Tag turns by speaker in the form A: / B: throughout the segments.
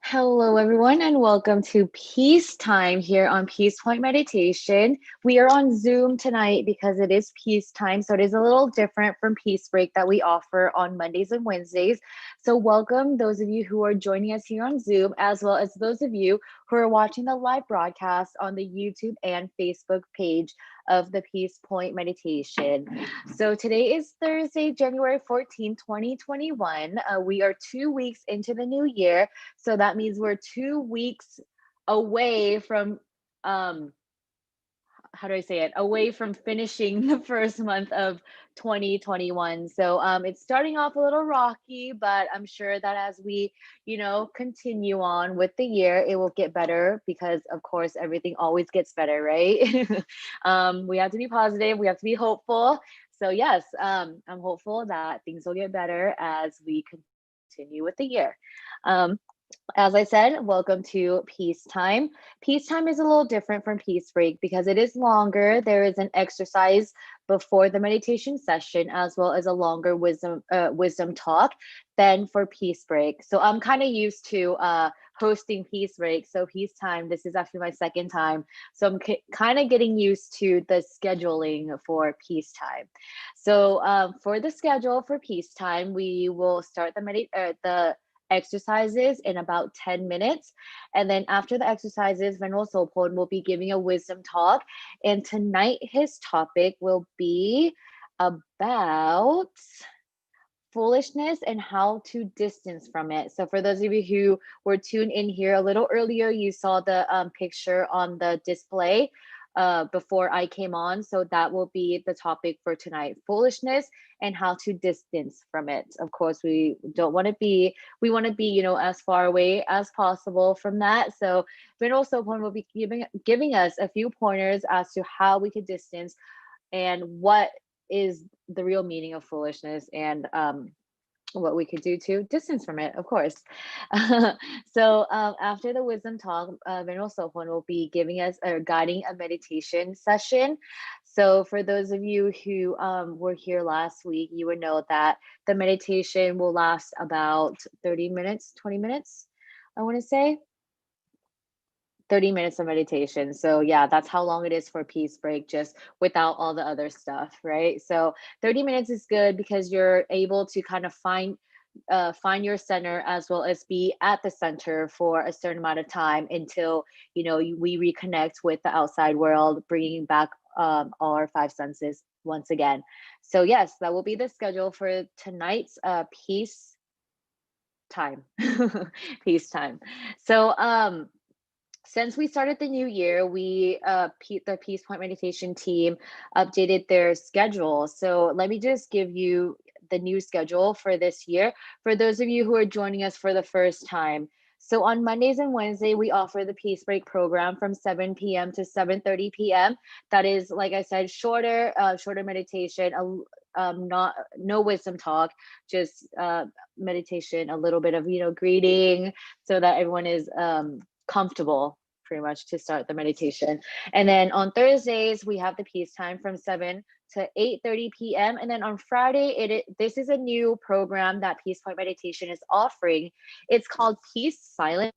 A: Hello, everyone, and welcome to Peace Time here on Peace Point Meditation. We are on Zoom tonight because it is peace time, so it is a little different from Peace Break that we offer on Mondays and Wednesdays. So, welcome those of you who are joining us here on Zoom, as well as those of you who are watching the live broadcast on the YouTube and Facebook page of the Peace Point Meditation. So today is Thursday, January 14th, 2021. We are 2 weeks into the new year. So that means we're 2 weeks away from how do I say it? Away from finishing the first month of 2021. So it's starting off a little rocky, but I'm sure that as we, continue on with the year, it will get better because, of course, everything always gets better, right? We have to be positive. We have to be hopeful. So yes, I'm hopeful that things will get better as we continue with the year. Um, as I said, welcome to Peace Time. Peace Time is a little different from Peace Break because it is longer. There is an exercise before the meditation session, as well as a longer wisdom talk than for Peace Break. So I'm kind of used to hosting Peace Break. So Peace Time, this is actually my second time. So I'm kind of getting used to the scheduling for Peace Time. So for the schedule for Peace Time, we will start the exercises in about 10 minutes. And then after the exercises, Ven.Sophon will be giving a wisdom talk. And tonight, his topic will be about foolishness and how to distance from it. So, for those of you who were tuned in here a little earlier, you saw the picture on the display before I came on. So, that will be the topic for tonight: foolishness and how to distance from it. Of course, we don't want to be, we want to be, as far away as possible from that. So, but also one will be giving us a few pointers as to how we could distance and what is the real meaning of foolishness and what we could do to distance from it, of course. So after the wisdom talk, Venerable Sophon will be giving us or guiding a meditation session. So for those of you who were here last week, you would know that the meditation will last about 30 minutes, 20 minutes, I want to say. 30 minutes of meditation. So yeah, that's how long it is for Peace Break, just without all the other stuff, right? So 30 minutes is good because you're able to kind of find your center as well as be at the center for a certain amount of time until we reconnect with the outside world, bringing back all our five senses once again. So yes, that will be the schedule for tonight's peace time. Peace time. So since we started the new year, the Peace Point Meditation team updated their schedule. So let me just give you the new schedule for this year for those of you who are joining us for the first time. So on Mondays and Wednesday, we offer the Peace Break program from 7 p.m. to 7:30 p.m. That is, like I said, shorter meditation, not no wisdom talk, just meditation, a little bit of greeting, so that everyone is comfortable pretty much to start the meditation. And then on Thursdays, we have the peace time from 7 to 8:30 p.m. And then on Friday, this is a new program that Peace Point Meditation is offering. It's called Peace Silence.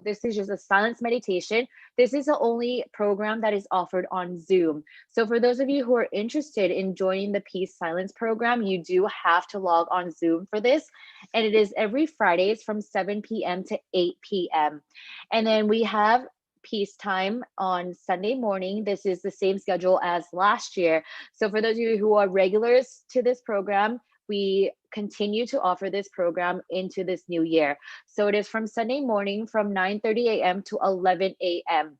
A: This is just a silence meditation. This is the only program that is offered on Zoom. So for those of you who are interested in joining the Peace Silence program, you do have to log on Zoom for this. And it is every Fridays from 7 p.m. to 8 p.m. And then we have peace time on Sunday morning. This is the same schedule as last year. So for those of you who are regulars to this program, we continue to offer this program into this new year. So it is from Sunday morning from 9:30 a.m. to 11 a.m.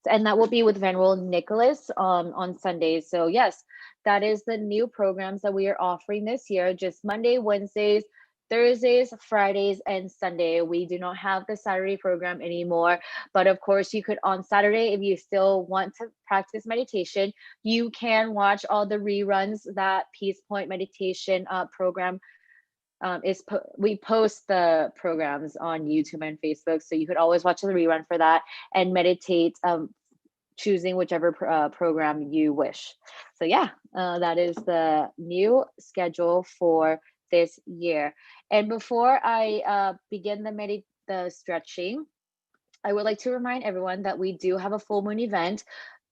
A: And that will be with Venerable Nicholas on Sundays. So yes, that is the new programs that we are offering this year, just Monday, Wednesdays, Thursdays, Fridays, and Sunday. We do not have the Saturday program anymore. But of course, you could on Saturday, if you still want to practice meditation, you can watch all the reruns that Peace Point Meditation program we post the programs on YouTube and Facebook, so you could always watch the rerun for that and meditate, choosing whichever program you wish. So yeah, that is the new schedule for this year. And before I begin the stretching, I would like to remind everyone that we do have a full moon event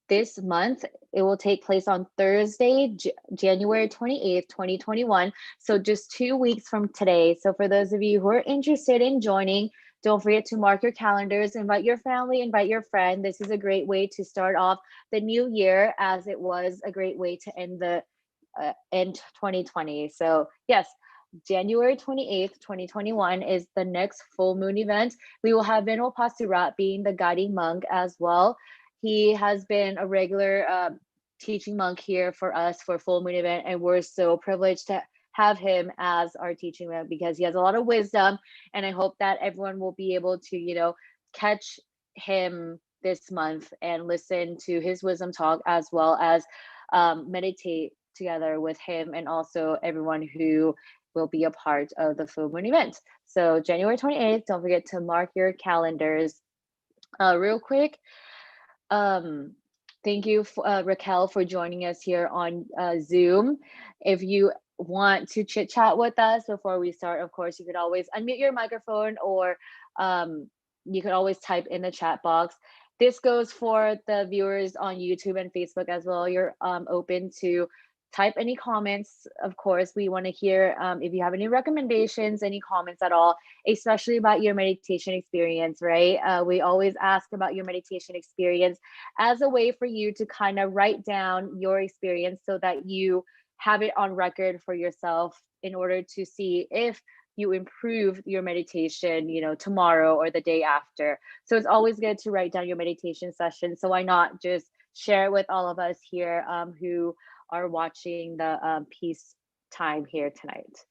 A: this month. It will take place on Thursday, January 28th, 2021. So just 2 weeks from today. So for those of you who are interested in joining, don't forget to mark your calendars, invite your family, invite your friend. This is a great way to start off the new year, as it was a great way to end 2020. So yes, January 28th, 2021 is the next full moon event. We will have Vinod Pasurat being the guiding monk as well. He has been a regular teaching monk here for us for full moon event, and we're so privileged to have him as our teaching monk because he has a lot of wisdom. And I hope that everyone will be able to, catch him this month and listen to his wisdom talk, as well as meditate together with him and also everyone who will be a part of the full moon event. So January 28th, don't forget to mark your calendars. Real quick, um, thank you, Raquel, for joining us here on Zoom. If you want to chit chat with us before we start, of course, you could always unmute your microphone, or you could always type in the chat box. This goes for the viewers on YouTube and Facebook as well. You're open to type any comments. Of course, we want to hear if you have any recommendations, any comments at all, especially about your meditation experience, right? We always ask about your meditation experience as a way for you to kind of write down your experience so that you have it on record for yourself in order to see if you improve your meditation, tomorrow or the day after. So it's always good to write down your meditation session. So why not just share it with all of us here who are watching the peace time here tonight.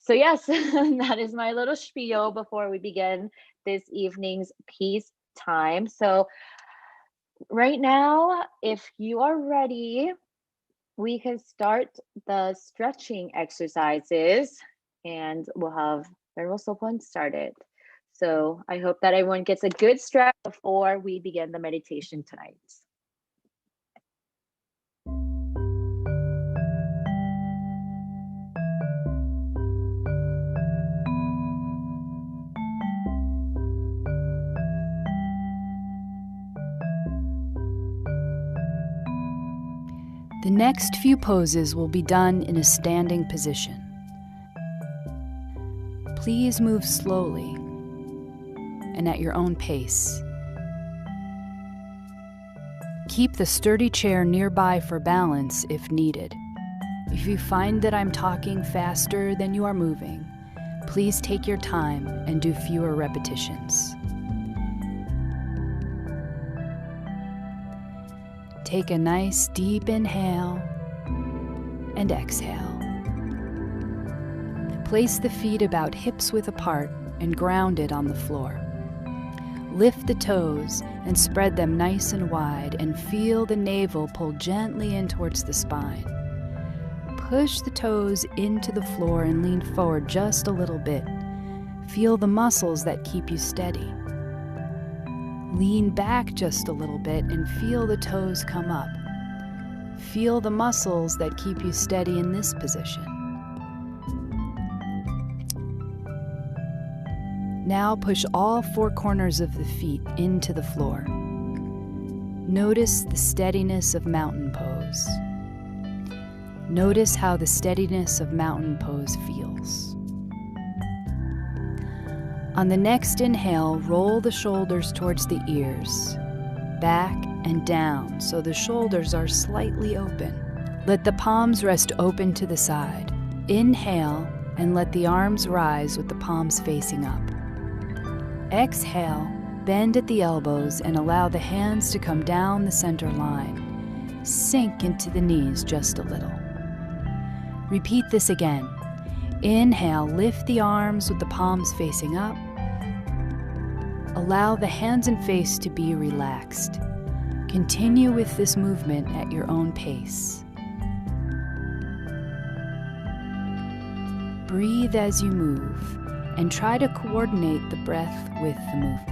A: So yes, that is my little spiel before we begin this evening's peace time. So right now, if you are ready, we can start the stretching exercises, and we'll have Ven.Sophon started. So I hope that everyone gets a good stretch before we begin the meditation tonight.
B: The next few poses will be done in a standing position. Please move slowly and at your own pace. Keep the sturdy chair nearby for balance if needed. If you find that I'm talking faster than you are moving, please take your time and do fewer repetitions. Take a nice deep inhale and exhale. Place the feet about hips-width apart and grounded on the floor. Lift the toes and spread them nice and wide, and feel the navel pull gently in towards the spine. Push the toes into the floor and lean forward just a little bit. Feel the muscles that keep you steady. Lean back just a little bit and feel the toes come up. Feel the muscles that keep you steady in this position. Now push all four corners of the feet into the floor. Notice the steadiness of mountain pose. Notice how the steadiness of mountain pose feels. On the next inhale, roll the shoulders towards the ears, back and down so the shoulders are slightly open. Let the palms rest open to the side. Inhale and let the arms rise with the palms facing up. Exhale, bend at the elbows and allow the hands to come down the center line. Sink into the knees just a little. Repeat this again. Inhale, lift the arms with the palms facing up. Allow the hands and face to be relaxed. Continue with this movement at your own pace. Breathe as you move and try to coordinate the breath with the movement.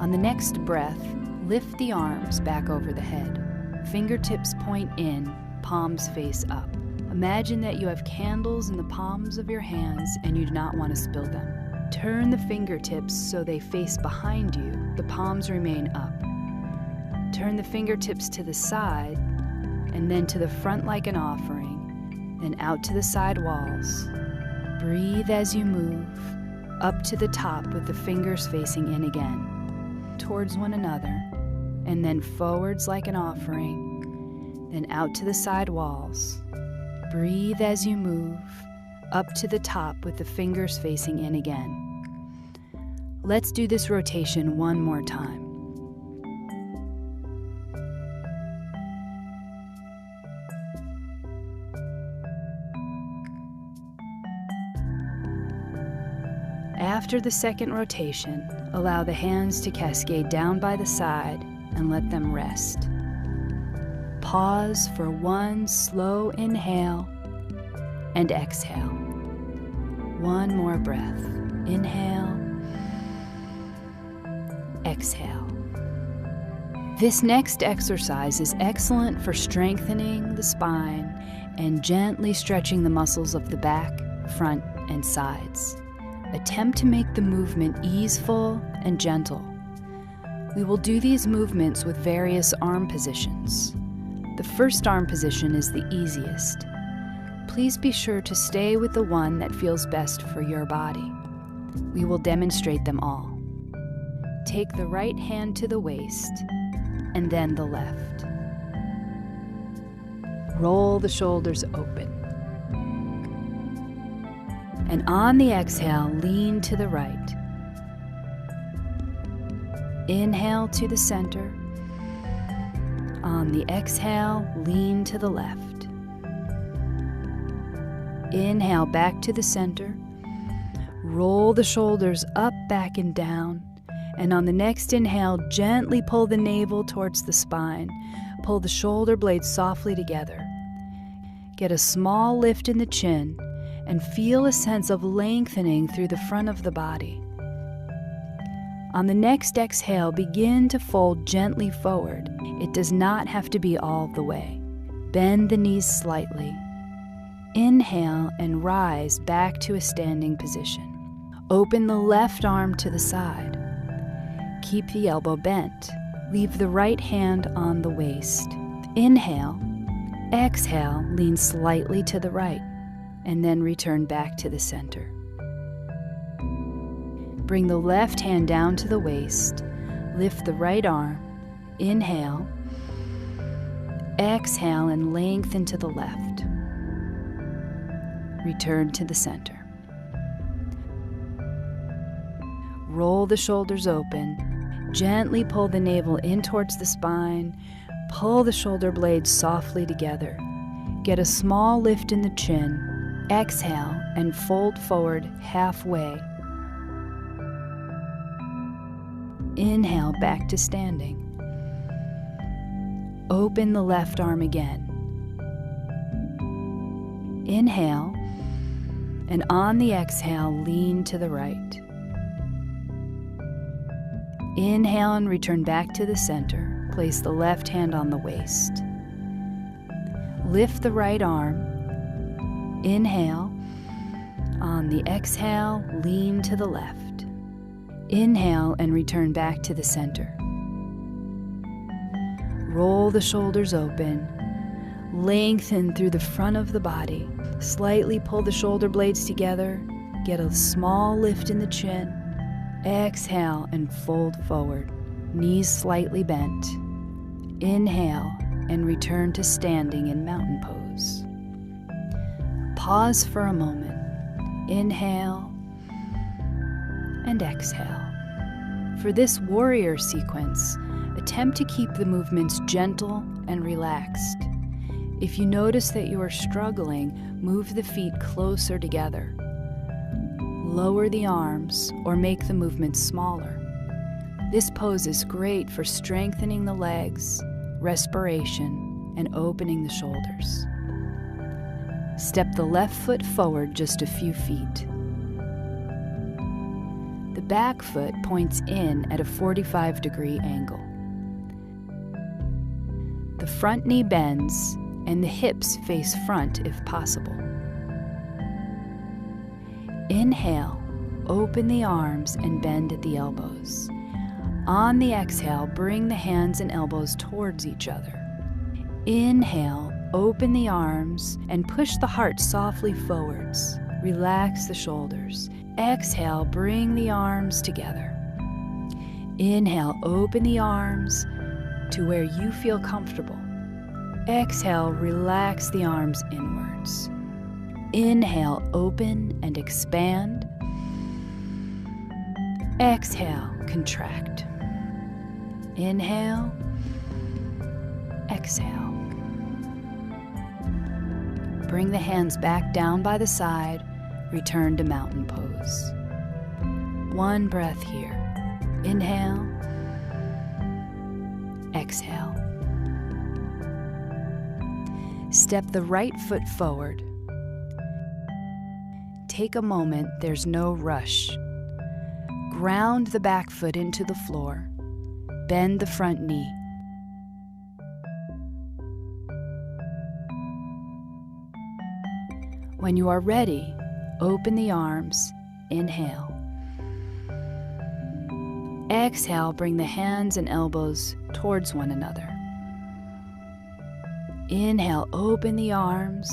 B: On the next breath, lift the arms back over the head. Fingertips point in, palms face up. Imagine that you have candles in the palms of your hands and you do not want to spill them. Turn the fingertips so they face behind you. The palms remain up. Turn the fingertips to the side and then to the front like an offering, then out to the side walls. Breathe as you move, up to the top with the fingers facing in again, towards one another, and then forwards like an offering, then out to the side walls. Breathe as you move, up to the top with the fingers facing in again. Let's do this rotation one more time. After the second rotation, allow the hands to cascade down by the side and let them rest. Pause for one slow inhale and exhale. One more breath. Inhale, exhale. This next exercise is excellent for strengthening the spine and gently stretching the muscles of the back, front, and sides. Attempt to make the movement easeful and gentle. We will do these movements with various arm positions. The first arm position is the easiest. Please be sure to stay with the one that feels best for your body. We will demonstrate them all. Take the right hand to the waist and then the left. Roll the shoulders open. And on the exhale, lean to the right. Inhale to the center. On the exhale, lean to the left. Inhale back to the center. Roll the shoulders up, back, and down. And on the next inhale, gently pull the navel towards the spine. Pull the shoulder blades softly together. Get a small lift in the chin and feel a sense of lengthening through the front of the body. On the next exhale, begin to fold gently forward. It does not have to be all the way. Bend the knees slightly. Inhale and rise back to a standing position. Open the left arm to the side. Keep the elbow bent. Leave the right hand on the waist. Inhale. Exhale, lean slightly to the right, and then return back to the center. Bring the left hand down to the waist. Lift the right arm. Inhale. Exhale and lengthen to the left. Return to the center. Roll the shoulders open. Gently pull the navel in towards the spine. Pull the shoulder blades softly together. Get a small lift in the chin. Exhale and fold forward halfway. Inhale back to standing. Open the left arm again. Inhale, and on the exhale, lean to the right. Inhale and return back to the center. Place the left hand on the waist. Lift the right arm. Inhale. On the exhale, lean to the left. Inhale and return back to the center. Roll the shoulders open. Lengthen through the front of the body. Slightly pull the shoulder blades together. Get a small lift in the chin. Exhale and fold forward. Knees slightly bent. Inhale and return to standing in mountain pose. Pause for a moment. Inhale and exhale. For this warrior sequence, attempt to keep the movements gentle and relaxed. If you notice that you are struggling, move the feet closer together. Lower the arms or make the movements smaller. This pose is great for strengthening the legs, respiration, and opening the shoulders. Step the left foot forward just a few feet. The The back foot points in at a 45-degree angle. The front knee bends and the hips face front if possible. Inhale, open the arms and bend at the elbows. On the exhale, bring the hands and elbows towards each other. Inhale, open the arms and push the heart softly forwards. Relax the shoulders. Exhale, bring the arms together. Inhale, open the arms to where you feel comfortable. Exhale, relax the arms inwards. Inhale, open and expand. Exhale, contract. Inhale, exhale. Bring the hands back down by the side, return to mountain pose. One breath here. Inhale, exhale. Step the right foot forward. Take a moment, there's no rush. Ground the back foot into the floor. Bend the front knee. When you are ready, open the arms. Inhale. Exhale, bring the hands and elbows towards one another. Inhale, open the arms.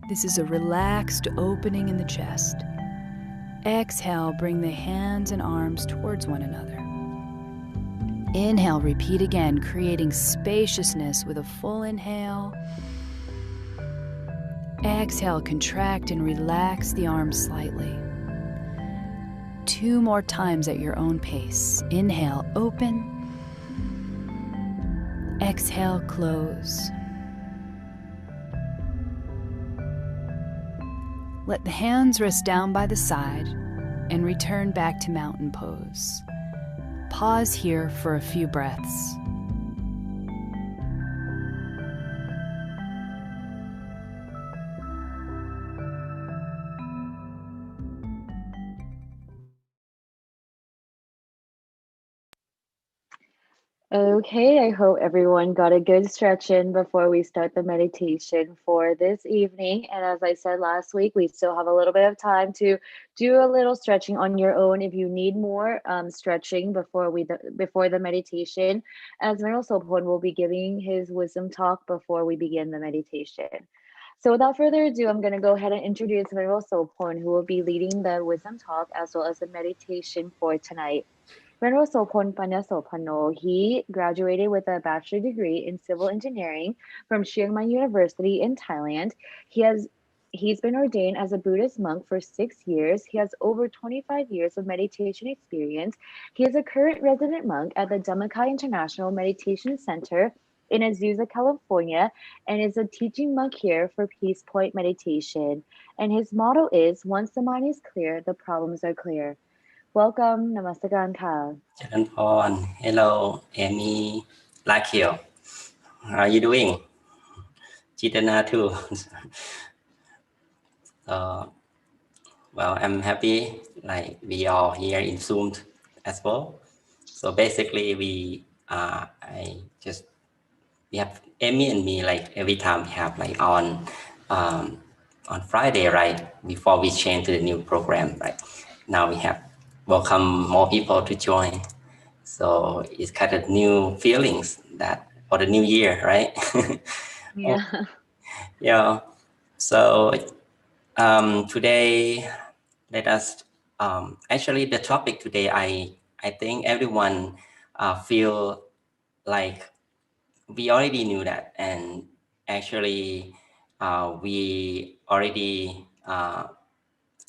B: This is a relaxed opening in the chest. Exhale, bring the hands and arms towards one another. Inhale, repeat again, creating spaciousness with a full inhale. Exhale, contract and relax the arms slightly. 2 more times at your own pace. Inhale, open. Exhale, close. Let the hands rest down by the side and return back to mountain pose. Pause here for a few breaths.
A: Okay, I hope everyone got a good stretch in before we start the meditation for this evening. And as I said last week, we still have a little bit of time to do a little stretching on your own if you need more stretching before the meditation. As Ven.Sophon will be giving his wisdom talk before we begin the meditation. So without further ado, I'm going to go ahead and introduce Ven.Sophon, who will be leading the wisdom talk as well as the meditation for tonight. Ven.Sophon Panyasopanoe, he graduated with a bachelor degree in civil engineering from Chiang Mai University in Thailand. He's been ordained as a Buddhist monk for 6 years. He has over 25 years of meditation experience. He is a current resident monk at the Dhammakai International Meditation Center in Azusa, California, and is a teaching monk here for Peace Point Meditation. And his motto is, once the mind is clear, the problems are clear. Welcome, Namaskaran ka.
C: เจริญพร Hello, Amy, Lakio. How are you doing? Jitana too. Well, I'm happy like we are here in Zoom as well. So basically we have Amy and me like every time we have like on Friday, right? Before we change to the new program, right? Now we have welcome more people to join. So it's kind of new feelings that for the new year, right?
A: Yeah.
C: Yeah. So today, let us actually the topic today. I think everyone feel like we already knew that, and actually we already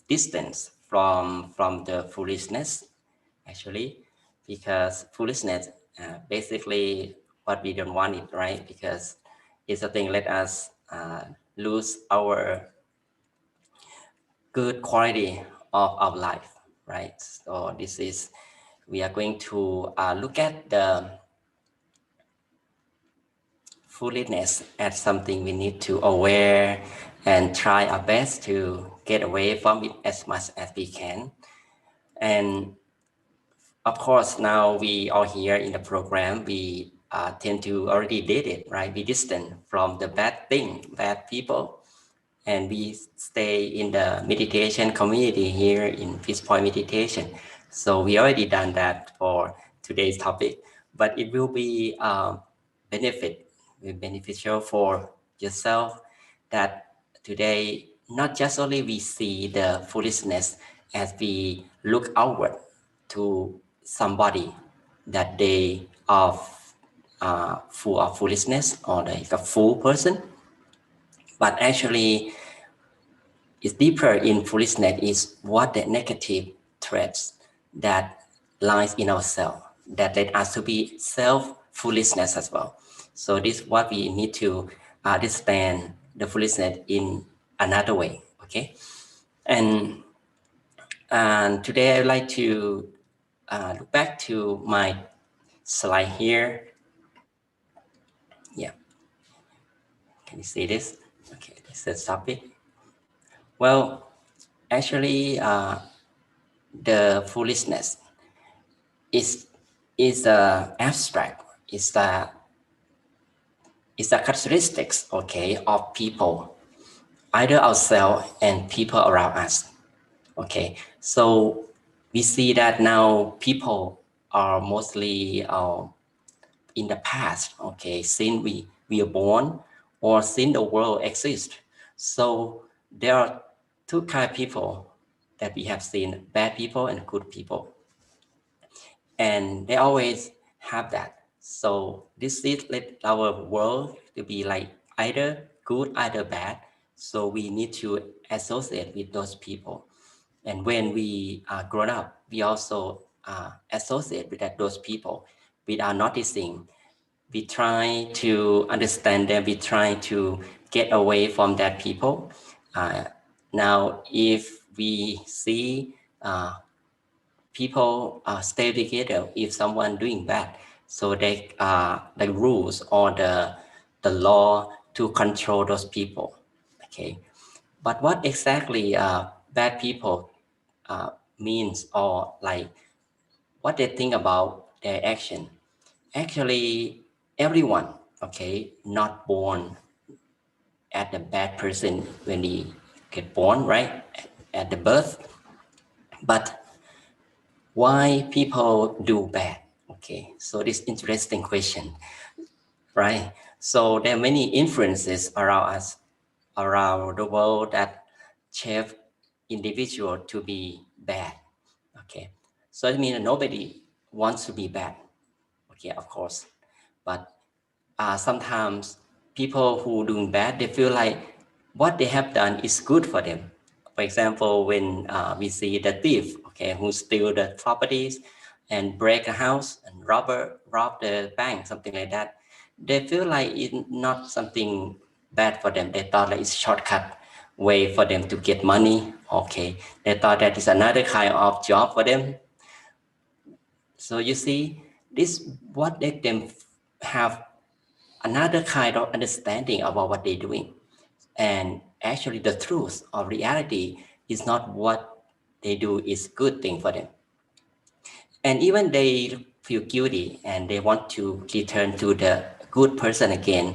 C: distance from the foolishness, actually, because foolishness basically what we don't want it, right? Because it's a thing let us lose our good quality of our life, right? So this is, we are going to look at the foolishness as something we need to aware and try our best to get away from it as much as we can. And of course, now we are here in the program, we tend to already did it, right? We distant from the bad thing, bad people, and we stay in the meditation community here in Peace Point Meditation. So we already done that for today's topic, but it will be beneficial for yourself that today, not just only we see the foolishness as we look outward to somebody that they are full of foolishness or like a fool person, but actually it's deeper in foolishness is what the negative traits that lies in ourselves that led us to be self-foolishness as well. So this is what we need to understand the foolishness in another way, okay? And today I'd like to look back to my slide here. Yeah, can you see this? Okay, this is the topic. Well, actually, the foolishness is abstract. It's the characteristics, okay, of people, either ourselves and people around us. Okay, so we see that now people are mostly in the past. Okay, since we are born or since the world exists. So there are two kind of people that we have seen: bad people and good people. And they always have that. So this is let our world to be like either good, either bad. So we need to associate with those people. And when we are grown up, we also associate with those people without noticing. We try to understand them. We try to get away from that people. Now, if we see people stay together if someone doing bad, so they the rules or the law to control those people. Okay, but what exactly bad people means, or like what they think about their action? Actually, everyone, okay, not born as a bad person when he get born, right, at the birth, but why people do bad? Okay, so this interesting question, right? So there are many influences around us, around the world that shape individual to be bad. Okay, so it means nobody wants to be bad. Okay, of course, but sometimes people who doing bad, they feel like what they have done is good for them. For example, when we see the thief, okay, who steal the properties and break a house and rob the bank, something like that, they feel like it's not something bad for them. They thought that it's shortcut way for them to get money. Okay, they thought that is another kind of job for them. So you see, this what make them have another kind of understanding about what they're doing. And actually the truth or reality is not what they do is good thing for them. And even they feel guilty and they want to return to the good person again,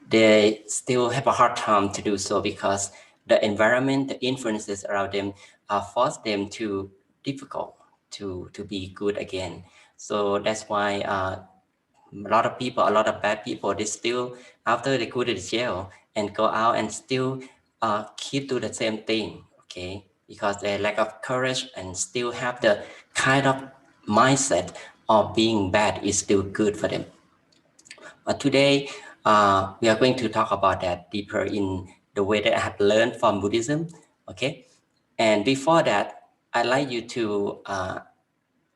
C: they still have a hard time to do so because the environment, the influences around them force them to difficult to be good again. So that's why a lot of people, a lot of bad people, they still, after they go to the jail and go out and still keep do the same thing, okay? Because they lack of courage and still have the kind of mindset of being bad is still good for them. But today, we are going to talk about that deeper in the way that I have learned from Buddhism, okay? And before that, I'd like you to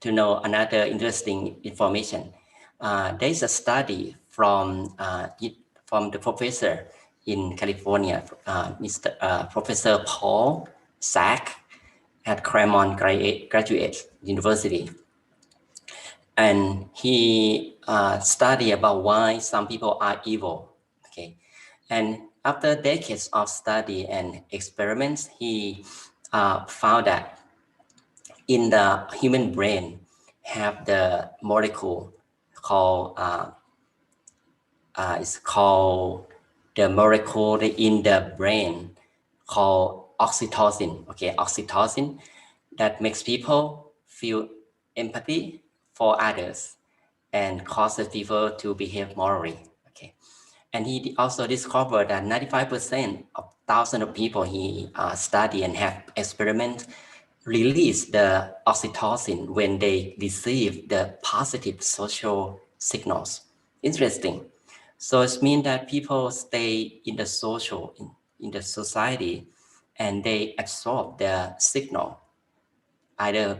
C: know another interesting information. There is a study from the professor in California, Professor Paul Sack at Claremont Graduate University, and he studied about why some people are evil. Okay, and after decades of study and experiments, he found that in the human brain have the molecule called it's called the molecule in the brain called oxytocin. Okay, oxytocin that makes people feel empathy for others and causes people to behave morally. Okay, and he also discovered that 95% of thousands of people he studied and have experiments release the oxytocin when they receive the positive social signals. Interesting. So it means that people stay in the social, in the society, and they absorb the signal, either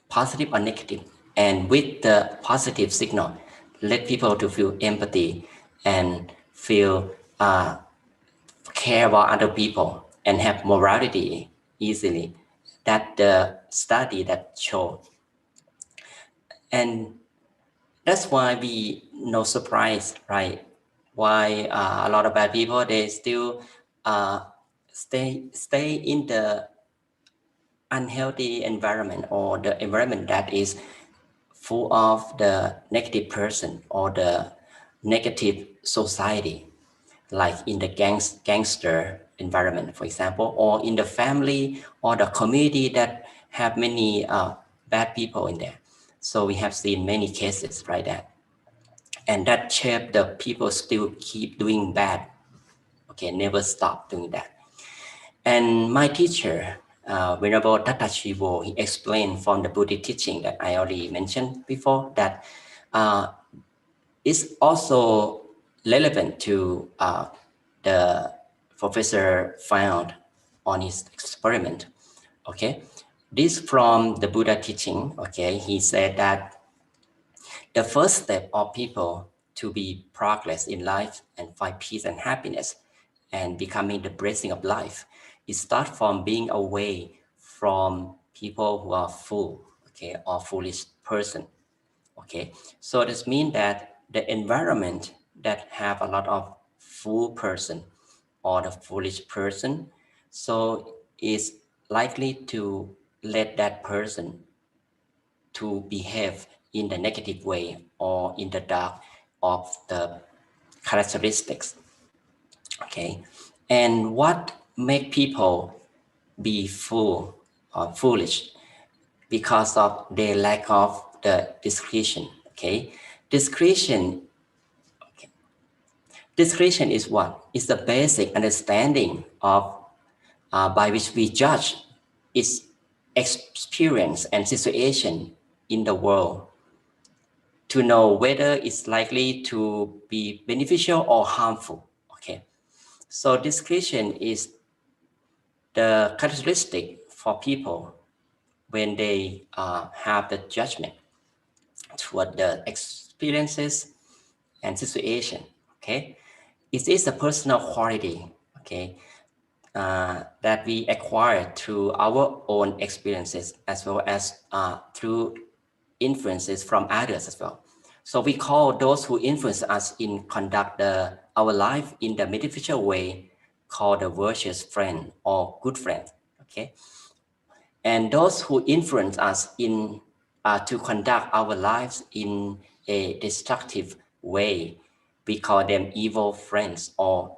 C: positive or negative. And with the positive signal, let people to feel empathy and feel care about other people and have morality easily. That the study that show. And that's why we no surprise, right? Why a lot of bad people they still uh, stay in the unhealthy environment or the environment that is full of the negative person or the negative society, like in the gangster environment, for example, or in the family or the community that have many bad people in there. So we have seen many cases like that. And that shape the people still keep doing bad. Okay, never stop doing that. And my teacher, Venerable Tata Chivo, he explained from the Buddhist teaching that I already mentioned before that it's also relevant to the professor found on his experiment. Okay, this from the Buddha teaching. Okay, he said that the first step of people to be progress in life and find peace and happiness and becoming the blessing of life is start from being away from people who are fool, okay, or foolish person. Okay, so this means that the environment that have a lot of fool person or the foolish person, so is likely to let that person to behave in the negative way or in the dark of the characteristics. Okay, and what make people be fool or foolish because of their lack of the discretion. Okay, discretion. Discretion is what? It's the basic understanding of by which we judge its experience and situation in the world to know whether it's likely to be beneficial or harmful. Okay, so discretion is the characteristic for people when they have the judgment toward the experiences and situation. Okay, it is a personal quality. Okay, that we acquire through our own experiences as well as through influences from others as well. So we call those who influence us in conduct our life in the beneficial way called the virtuous friend or good friend. Okay, and those who influence us in to conduct our lives in a destructive way, we call them evil friends or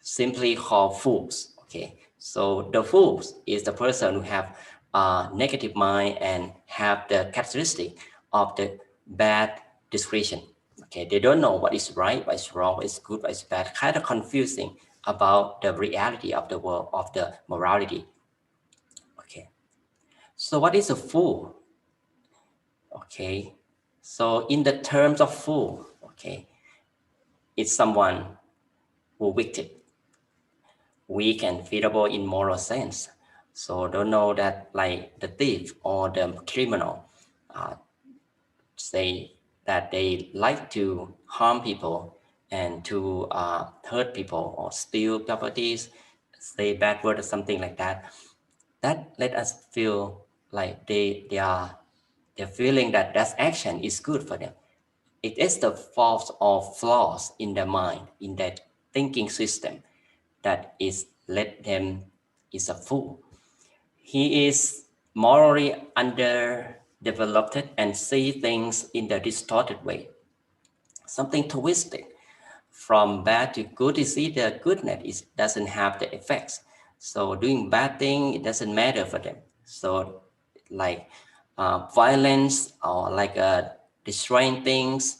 C: simply called fools. Okay, so the fools is the person who have a negative mind and have the characteristic of the bad discretion. Okay, they don't know what is right, what is wrong, what is good, what is bad, kind of confusing about the reality of the world, of the morality. Okay, so what is a fool? Okay, so in the terms of fool, okay, it's someone who wicked, weak and fearable in moral sense. So don't know that like the thief or the criminal say that they like to harm people and to hurt people or steal properties, say bad word or something like that. That let us feel like they're feeling that that action is good for them. It is the fault or flaws in their mind, in that thinking system that is let them is a fool. He is morally underdeveloped and see things in the distorted way, something twisted. From bad to good, you see the goodness doesn't have the effects. So doing bad thing, it doesn't matter for them. So like violence or like destroying things,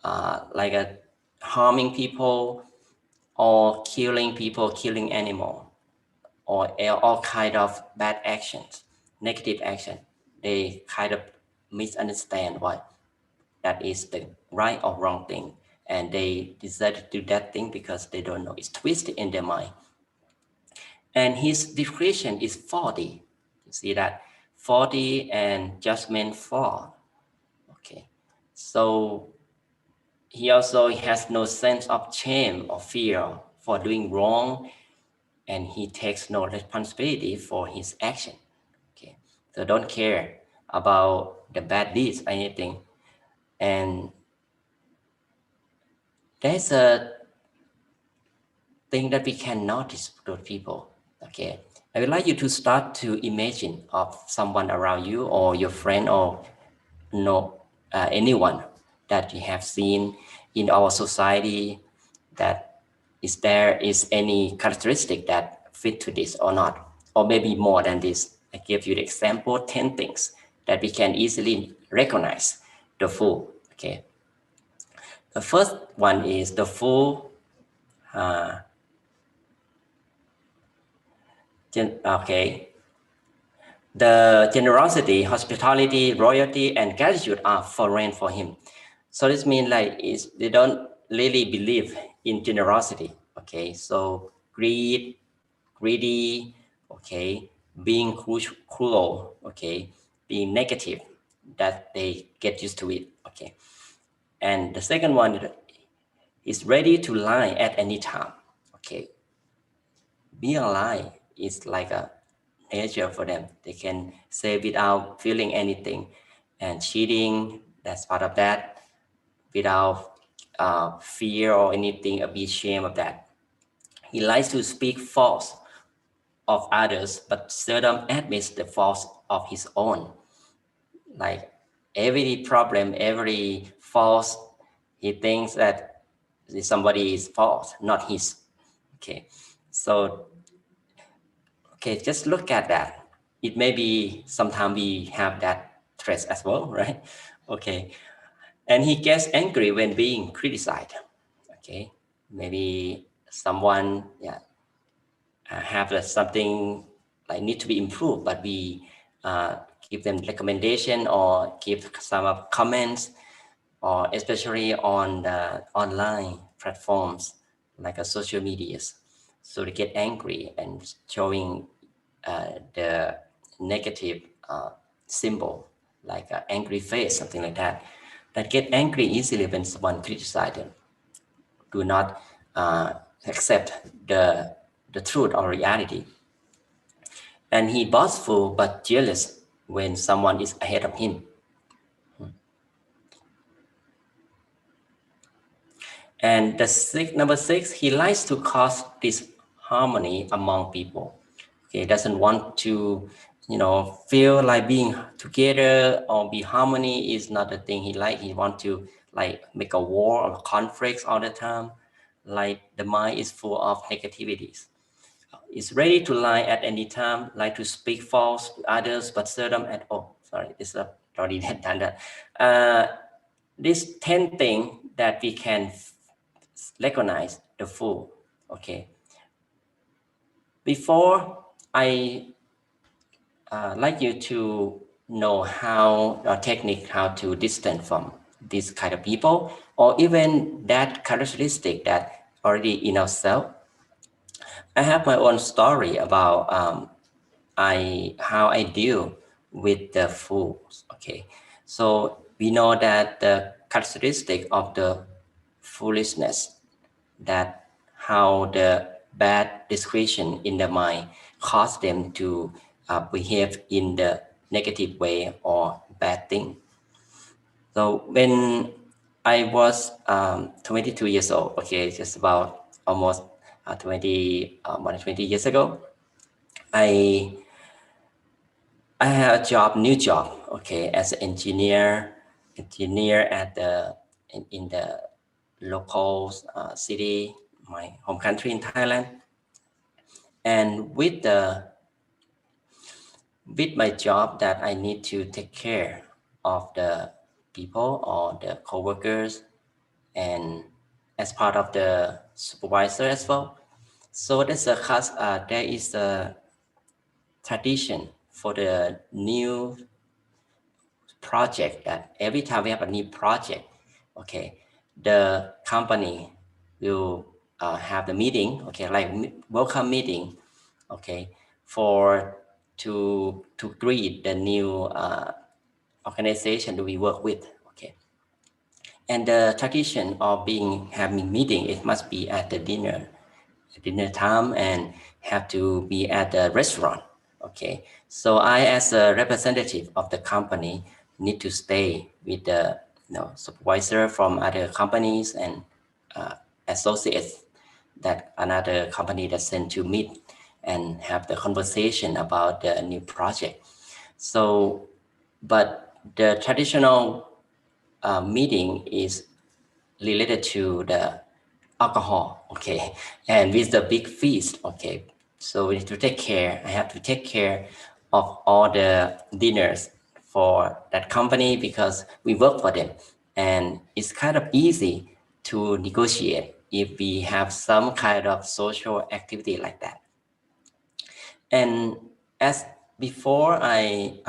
C: like harming people or killing people, killing animal, or all kind of bad actions, negative action. They kind of misunderstand what that is the right or wrong thing, and they decide to do that thing because they don't know. It's twisted in their mind, and his discretion is faulty. You see that, faulty and judgment flawed. Okay, so he also has no sense of shame or fear for doing wrong, and he takes no responsibility for his action. Okay, so don't care about the bad deeds or anything. And there's a thing that we can notice with people. Okay, I would like you to start to imagine of someone around you or your friend or anyone that you have seen in our society, that there is any characteristic that fit to this or not, or maybe more than this. I give you the example, 10 things that we can easily recognize the fool. Okay, the first one is the fool. Okay, the generosity, hospitality, loyalty, and gratitude are foreign for him. So this means like they don't really believe in generosity. Okay, so greedy, okay, being cruel, okay, being negative, that they get used to it. Okay, and the second one is ready to lie at any time. Okay, being a lie is like a nature for them. They can say without feeling anything, and cheating, that's part of that, without fear or anything, or be ashamed of that. He likes to speak false of others, but seldom admits the faults of his own. Like every problem, every fault, he thinks that somebody is false, not his. Okay, so okay, just look at that. It may be sometimes we have that trait as well, right? Okay, and he gets angry when being criticized. Okay, maybe someone have something like need to be improved, but we give them recommendation or give some comments, or especially on the online platforms like social medias. So they get angry and showing the negative symbol, like an angry face, something like that, that get angry easily when someone criticizes them, do not accept the truth or reality. And he boastful but jealous when someone is ahead of him. And number six, he likes to cause disharmony among people. Okay, doesn't want to, feel like being together or be harmony is not the thing he like. He want to like make a war or conflicts all the time. Like the mind is full of negativities. Is ready to lie at any time, like to speak false to others, but seldom at all. Sorry, it's already done that. These 10 things that we can recognize the fool. Okay. Before I like you to know how a technique how to distance from this kind of people, or even that characteristic that already in ourselves. I have my own story about how I deal with the fools. Okay, so we know that the characteristic of the foolishness, that how the bad discretion in the mind cause them to behave in the negative way or bad thing. So when I was 22 years old, okay, just about almost 20 more than 20 years ago, I I have a job, new job, okay, as an engineer at in the local city, my home country in Thailand, and with my job that I need to take care of the people or the coworkers, and as part of the supervisor as well. So there is a tradition for the new project that every time we have a new project, okay, the company will have the meeting, okay, like welcome meeting, okay, for to greet the new organization that we work with, okay. And the tradition of having meeting, it must be at the dinner time and have to be at the restaurant. Okay, so I, as a representative of the company, need to stay with the supervisor from other companies and associates that another company that sent to meet and have the conversation about the new project. So, but the traditional meeting is related to the alcohol, okay, and with the big feast, okay. So we need to take care. I have to take care of all the dinners for that company because we work for them, and it's kind of easy to negotiate if we have some kind of social activity like that. And as before I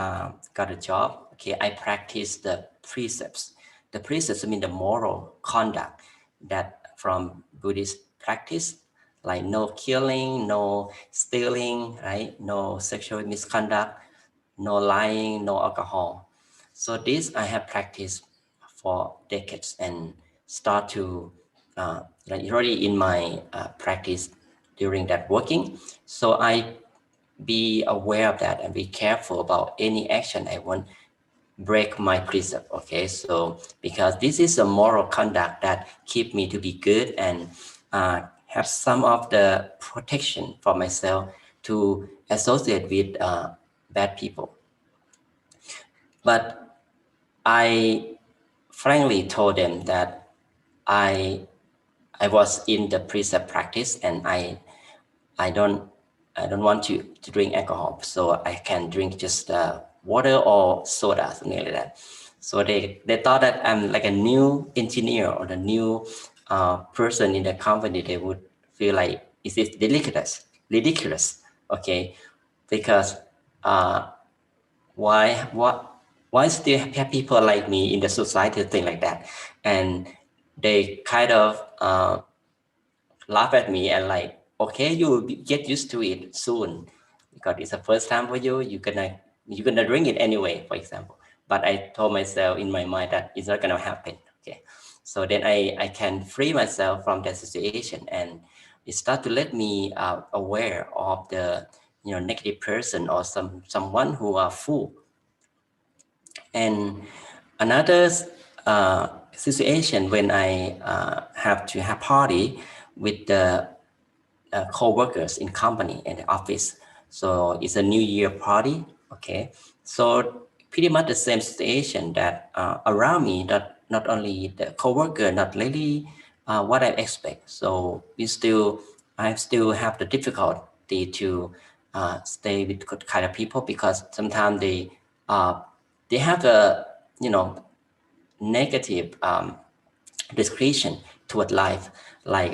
C: got a job, okay, I practiced the precepts. The precepts mean the moral conduct that from Buddhist practice, like no killing, no stealing, right? No sexual misconduct, no lying, no alcohol. So this I have practiced for decades and start to like already in my practice during that working. So I be aware of that and be careful about any action I want break my precept. Okay, so because this is a moral conduct that keep me to be good and have some of the protection for myself to associate with bad people. But I frankly told them that I I was in the precept practice and I don't I don't want to drink alcohol, so I can drink just water or soda, something like that. So they thought that I'm like a new engineer or the new person in the company. They would feel like is it ridiculous, okay? Because why what why still have people like me in the society, thing like that, and they kind of laugh at me and like, okay, you get used to it soon because it's the first time for you. You're gonna drink it anyway, for example. But I told myself in my mind that it's not gonna happen. Okay, so then I can free myself from that situation, and it start to let me aware of the negative person or someone who are full. And another situation when I have to have party with the co-workers in company and the office. So it's a New Year party. Okay, so pretty much the same situation that around me. That not only the co-worker, not really what I expect. So I still have the difficulty to stay with good kind of people because sometimes they have a negative discretion toward life, like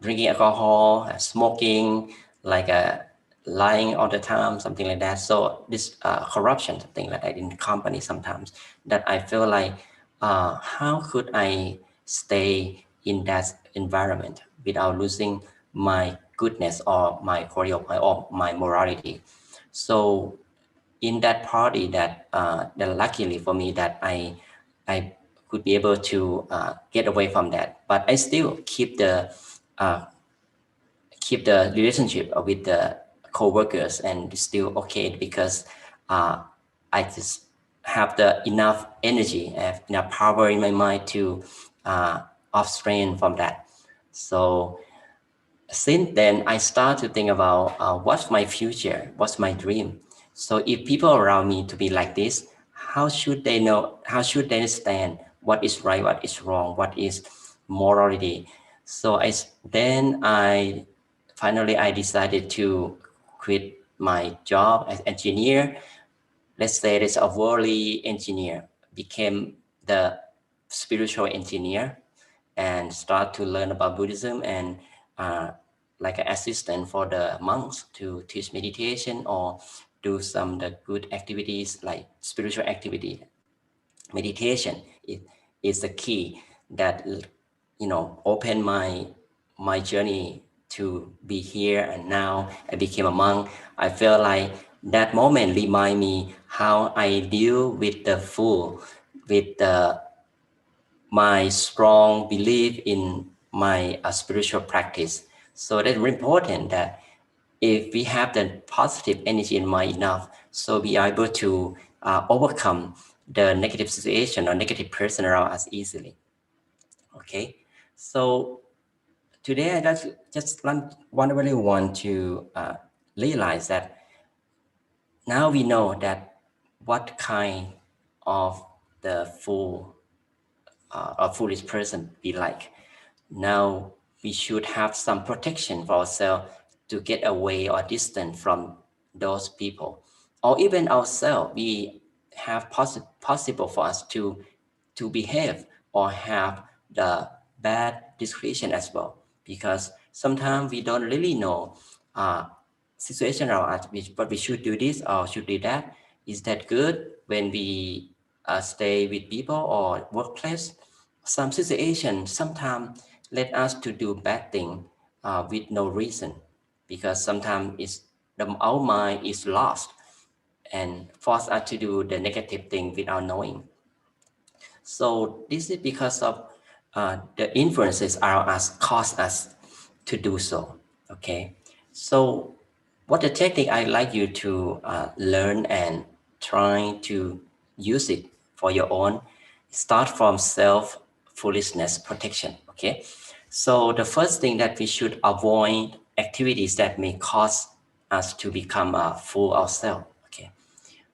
C: drinking alcohol, smoking, like lying all the time, something like that. So this corruption, something like that in the company sometimes, that I feel like, how could I stay in that environment without losing my goodness or my quality or my morality? So in that party that luckily for me that I could be able to get away from that, but I still uh, keep the relationship with the co-workers and still okay because I just have the enough energy, I have enough power in my mind to abstain from that. So since then I start to think about what's my future, what's my dream. So if people around me to be like this, how should they know? How should they understand what is right, what is wrong, what is morality? So then I finally I decided to quit my job as engineer. Let's say it's a worldly engineer, became the spiritual engineer and start to learn about Buddhism and uh, like an assistant for the monks to teach meditation or do some the good activities like spiritual activity. Meditation is the key that opened my journey to be here, and now I became a monk. I feel like that moment remind me how I deal with the fool, with my strong belief in my spiritual practice. So that's very important that if we have the positive energy in mind enough, so we are able to overcome the negative situation or negative person around us easily. Okay, so today I just really want to realize that now we know that what kind of the fool a foolish person be like. Now we should have some protection for ourselves to get away or distant from those people, or even ourselves. We have possible for us to behave or have the bad discretion as well, because sometimes we don't really know uh, situation around us, but we should do this or should do that. Is that good when we stay with people or workplace? Some situations sometimes let us to do bad thing with no reason, because sometimes our mind is lost and force us to do the negative thing without knowing. So this is because of the influences around us cause us to do so. Okay, so what the technique I like you to learn and try to use it for your own. Start from self foolishness protection. Okay, so the first thing that we should avoid activities that may cause us to become a fool ourselves. Okay,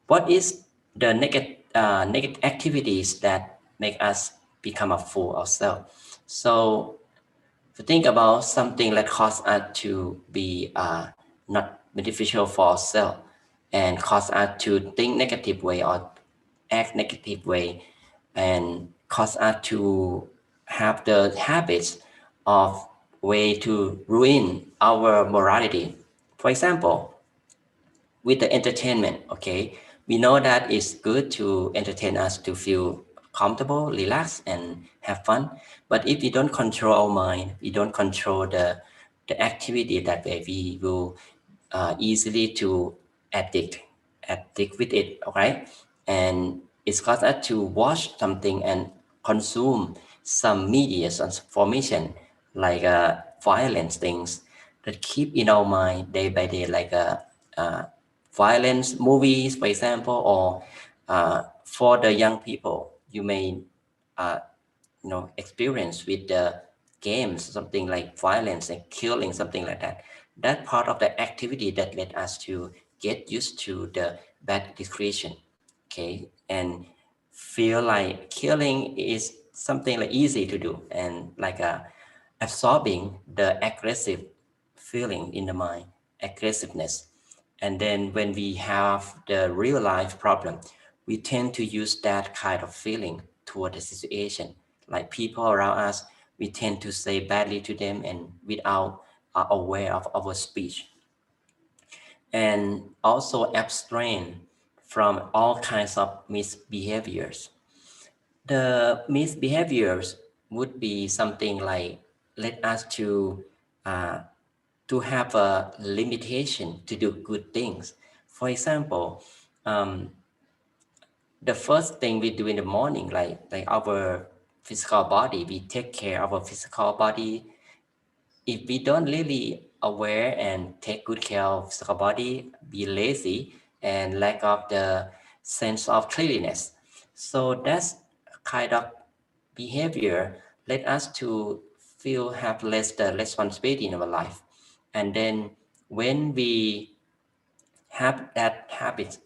C: what is the negative activities that make us become a fool ourselves? So to think about something that cause us to be not beneficial for ourselves and cause us to think negative way or act negative way, and cause us to have the habits of way to ruin our morality. For example, with the entertainment, okay, we know that it's good to entertain us to feel comfortable, relax, and have fun. But if we don't control our mind, we don't control the activity that way, we will easily to addict addict with it. Right, and it's cause us to watch something and consume some media information like violence things that keep in our mind day by day, like uh, violence movies, for example, or for the young people, you may uh, experience with the games, something like violence and killing, something like that. That part of the activity that led us to get used to the bad discretion. Okay, and feel like killing is something like easy to do, and like absorbing the aggressive feeling in the mind, aggressiveness. And then when we have the real life problem, we tend to use that kind of feeling toward the situation. Like people around us, we tend to say badly to them and without aware of our speech. And also abstain from all kinds of misbehaviors. The misbehaviors would be something like let us uh, to have a limitation to do good things. For example, um, the first thing we do in the morning, like our physical body, we take care of our physical body. If we don't really aware and take good care of physical body, be lazy and lack of the sense of cleanliness. So that's kind of behavior let us to feel have less the responsibility in our life. And then when we have that habit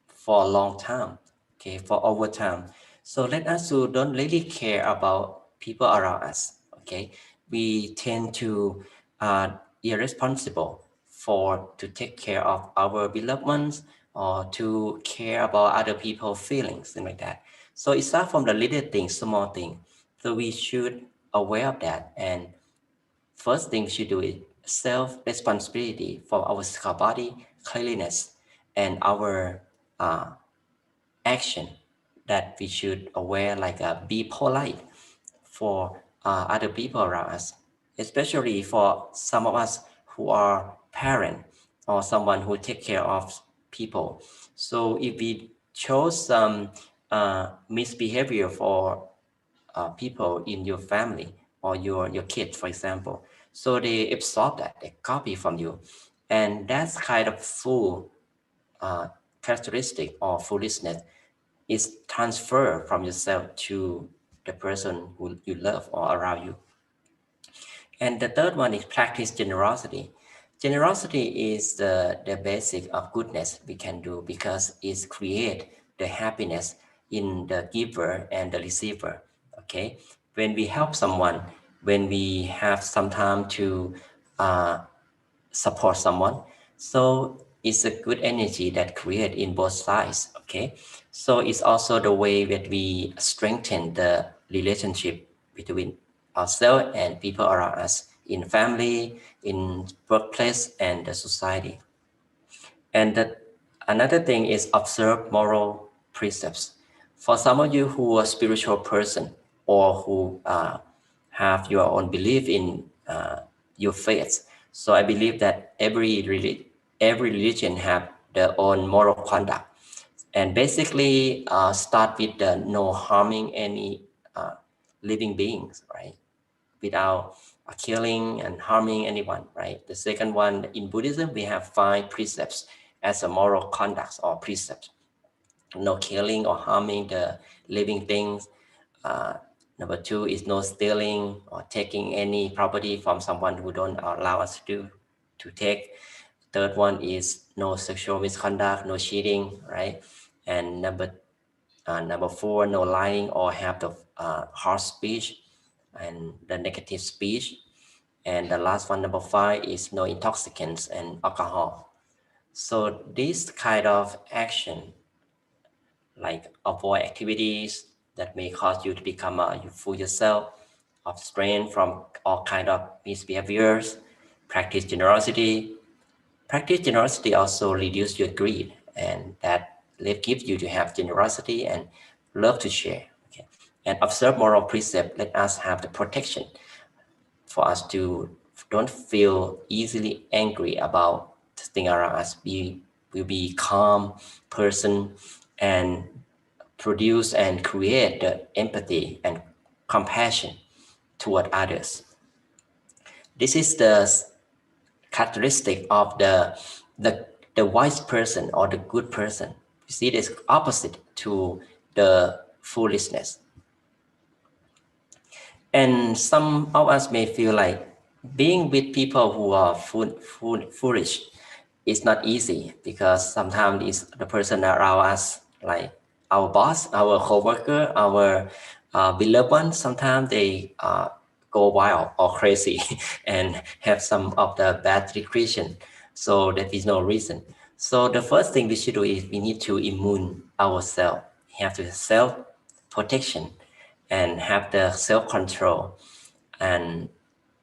C: for a long time, okay, for over time. So let us who don't really care about people around us, okay, we tend to irresponsible for to take care of our beloved ones or to care about other people's feelings, things like that. So it starts from the little thing, small thing. So we should aware of that. And first thing we should do is self-responsibility for our body, cleanliness, and our uh, action that we should aware, like be polite for other people around us, especially for some of us who are parent or someone who take care of people. So if we show some misbehavior for people in your family or your kids, for example, so they absorb that, they copy from you, and that's kind of full uh, characteristic or foolishness is transferred from yourself to the person who you love or around you. And the third one is practice generosity. Generosity is the basic of goodness we can do because it creates the happiness in the giver and the receiver. Okay, when we help someone, when we have some time to uh, support someone, so it's a good energy that create in both sides. Okay, so it's also the way that we strengthen the relationship between ourselves and people around us in family, in workplace, and the society. And another thing is observe moral precepts. For some of you who are spiritual person or who have your own belief in your faith, so I believe that every religion have their own moral conduct, and basically start with the no harming any uh, living beings, right? Without killing and harming anyone, right? The second one, in Buddhism, we have 5 precepts as a moral conduct or precepts. No killing or harming the living things. Uh, Number 2 is no stealing or taking any property from someone who don't allow us to take. Third one is no sexual misconduct, no cheating, right? And number 4, no lying or have the harsh speech and the negative speech. And the last one, number 5, is no intoxicants and alcohol. So this kind of action, like avoid activities that may cause you to become you fool yourself, abstain from all kind of misbehaviors, practice generosity. Practice generosity also reduce your greed, and that gives you to have generosity and love to share. Okay, and observe moral precept. Let us have the protection for us to don't feel easily angry about the thing around us. We will be calm person and produce and create the empathy and compassion toward others. This is the characteristic of the wise person or the good person. You see, it is opposite to the foolishness. And some of us may feel like being with people who are foolish is not easy because sometimes it's the person around us, like our boss, our coworker, our beloved ones. Sometimes they go wild or crazy and have some of the bad recreation. So there is no reason. So the first thing we should do is we need to immune ourselves. We have to self protection and have the self-control, and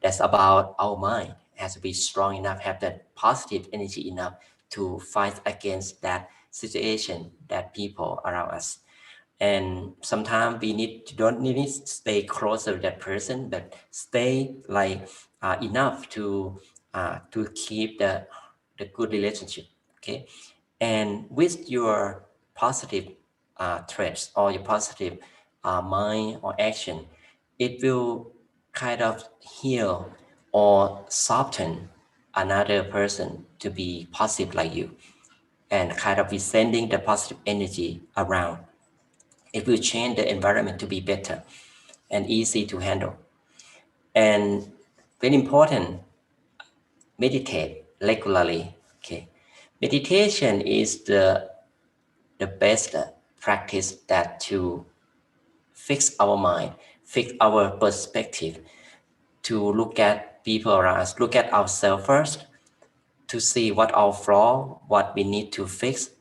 C: that's about our mind. It has to be strong enough, have that positive energy enough to fight against that situation, that people around us. And sometimes we don't need to stay closer to that person, but stay like enough to keep the good relationship. Okay, and with your positive traits or your positive mind or action, it will kind of heal or soften another person to be positive like you, and kind of be sending the positive energy around. It will change the environment to be better and easy to handle. And very important, meditate regularly. Okay, meditation is the best practice that to fix our mind, fix our perspective, to look at people around us, look at ourselves first, to see what our flaw, what we need to fix,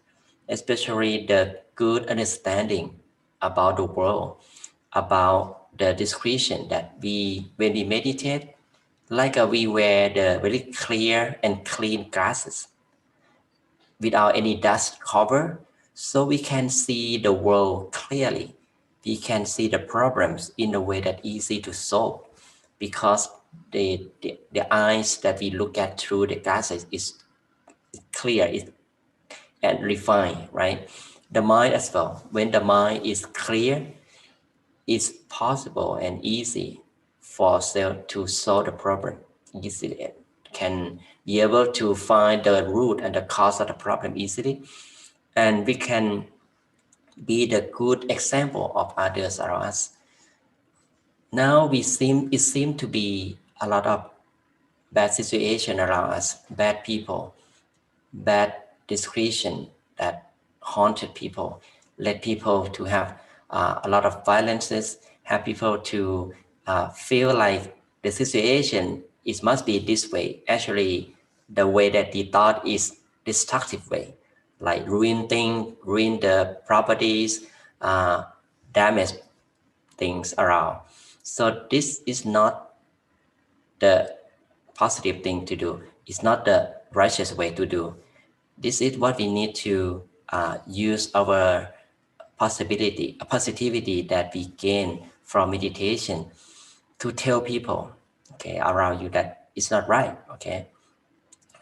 C: especially the good understanding about the world, about the discretion that when we meditate, like we wear the very clear and clean glasses without any dust cover, so we can see the world clearly. We can see the problems in a way that easy to solve, because the eyes that we look at through the glasses is clear and refined, right? The mind as well. When the mind is clear, it's possible and easy for self to solve the problem easily. It can be able to find the root and the cause of the problem easily, and we can be the good example of others around us. Now it seems to be a lot of bad situation around us, bad people, bad discretion that haunted people, led people to have a lot of violences, have people to feel like the situation is must be this way. Actually, the way that they thought is destructive way, like ruin things, ruin the properties, damage things around. So this is not the positive thing to do. It's not the righteous way to do. This is what we need to use our positivity that we gain from meditation to tell people, okay, around you that it's not right, okay.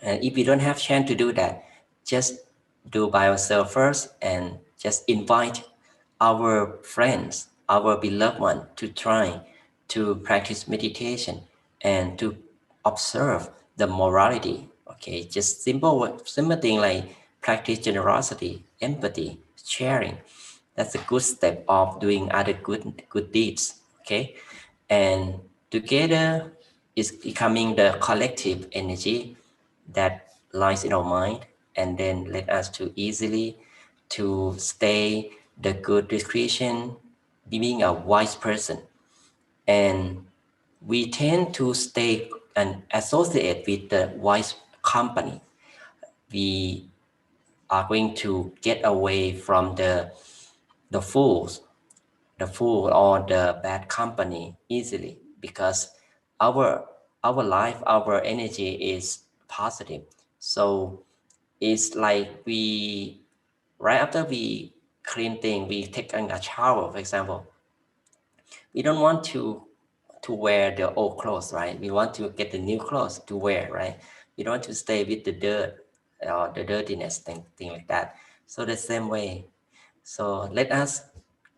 C: And if we don't have chance to do that, just do by ourselves first, and just invite our friends, our beloved one, to try to practice meditation and to observe the morality. Okay, just simple thing like practice generosity, empathy, sharing. That's a good step of doing other good deeds. Okay, and together is becoming the collective energy that lies in our mind, and then let us to easily to stay the good discretion, being a wise person. And we tend to stay and associate with the wise company. We are going to get away from the fools, the fool or the bad company easily, because our our life, our energy is positive. So it's like we, right after we clean thing, we take a shower, for example, we don't want to wear the old clothes, right? We want to get the new clothes to wear, right? We don't want to stay with the dirt or the dirtiness thing like that. So the same way, so let us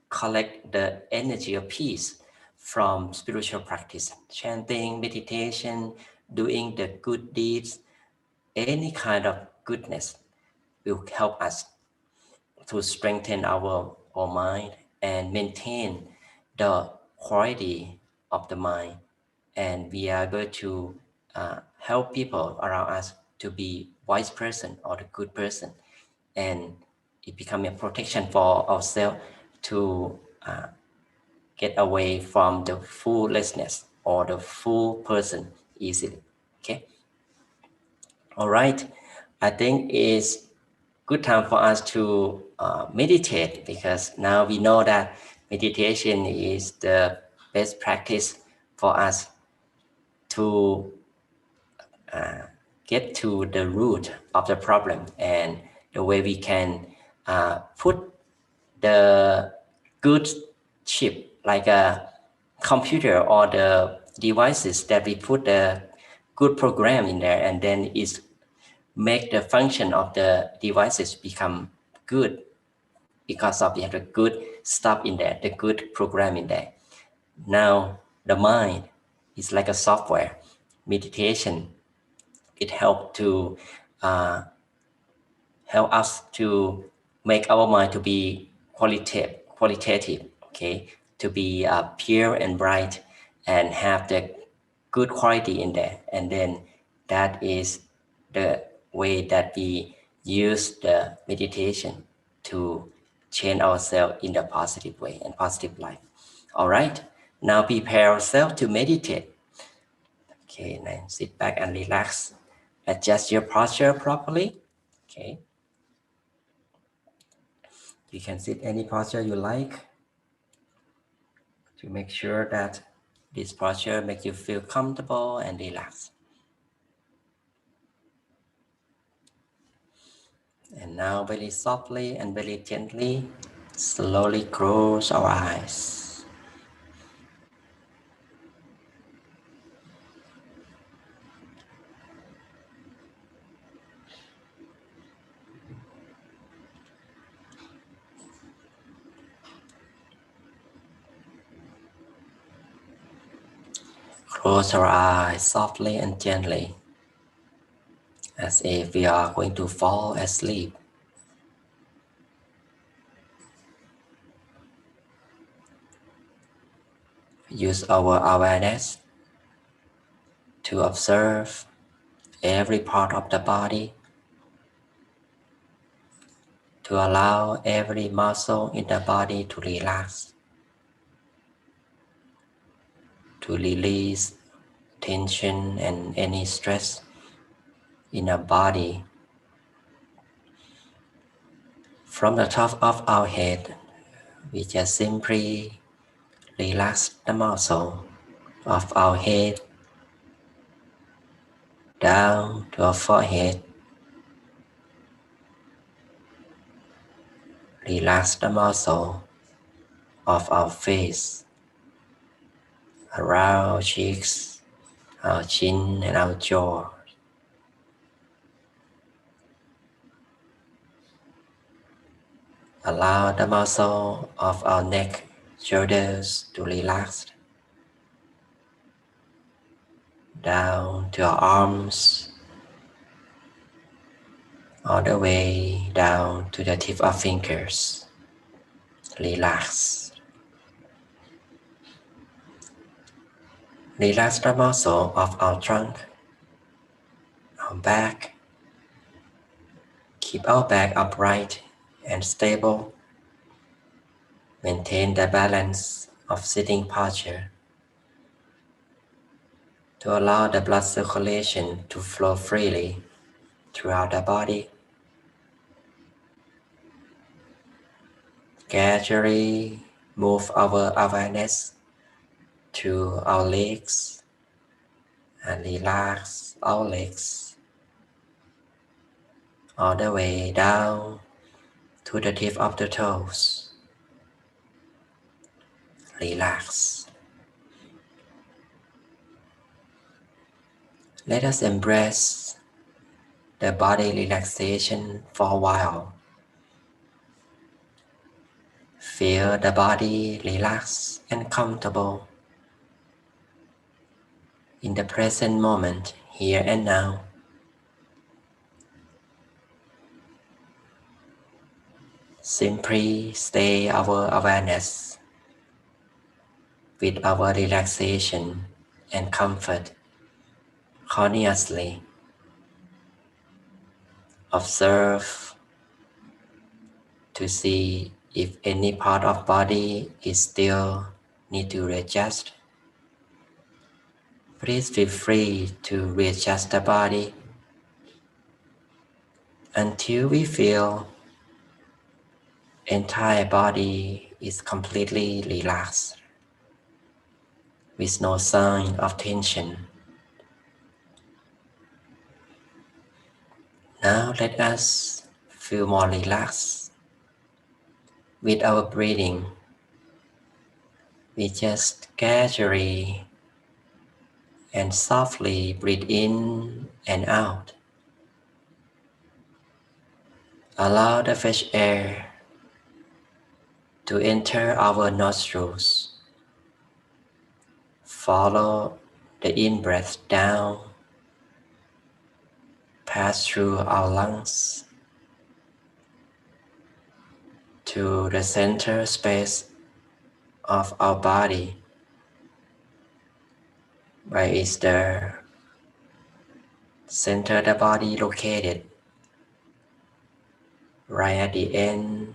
C: collect the energy of peace from spiritual practice, chanting, meditation, doing the good deeds. Any kind of goodness will help us to strengthen our mind and maintain the quality of the mind. And we are able to help people around us to be wise person or the good person. And it becomes a protection for ourselves to get away from the foolishness or the fool person easily. Okay. All right. I think it's good time for us to meditate, because now we know that meditation is the best practice for us to get to the root of the problem, and the way we can put the good chip, like a computer or the devices that we put the good program in there, and then it's make the function of the devices become good, because of we have the good stuff in there, the good program in there. Now the mind is like a software. Meditation, it help to uh, help us to make our mind to be qualitative, okay, to be pure and bright, and have the good quality in there. And then that is the way that we use the meditation to change ourselves in the positive way and positive life. All right, now prepare ourselves to meditate. Okay, now sit back and relax. Adjust your posture properly. Okay, you can sit any posture you like to make sure that this posture makes you feel comfortable and relaxed. And now very softly and very gently, slowly close our eyes. Close our eyes softly and gently, as if we are going to fall asleep. Use our awareness to observe every part of the body, to allow every muscle in the body to relax, to release tension and any stress in our body. From the top of our head, we just simply relax the muscle of our head down to our forehead. Relax the muscle of our face, around our cheeks, our chin and our jaw. Allow the muscle of our neck, shoulders to relax, down to our arms, all the way down to the tip of fingers. Relax. Relax the muscle of our trunk, our back. Keep our back upright and stable. Maintain the balance of sitting posture to allow the blood circulation to flow freely throughout the body. Gradually move our awareness to our legs and relax our legs all the way down to the tip of the toes. Relax. Let us embrace the body relaxation for a while. Feel the body relaxed and comfortable in the present moment, here and now. Simply stay our awareness with our relaxation and comfort consciously. Observe to see if any part of body is still need to readjust. Please feel free to readjust the body until we feel entire body is completely relaxed with no sign of tension. Now let us feel more relaxed with our breathing. We just casually and softly breathe in and out. Allow the fresh air to enter our nostrils. Follow the in-breath down, pass through our lungs to the center space of our body, where is the center of the body located. right at the end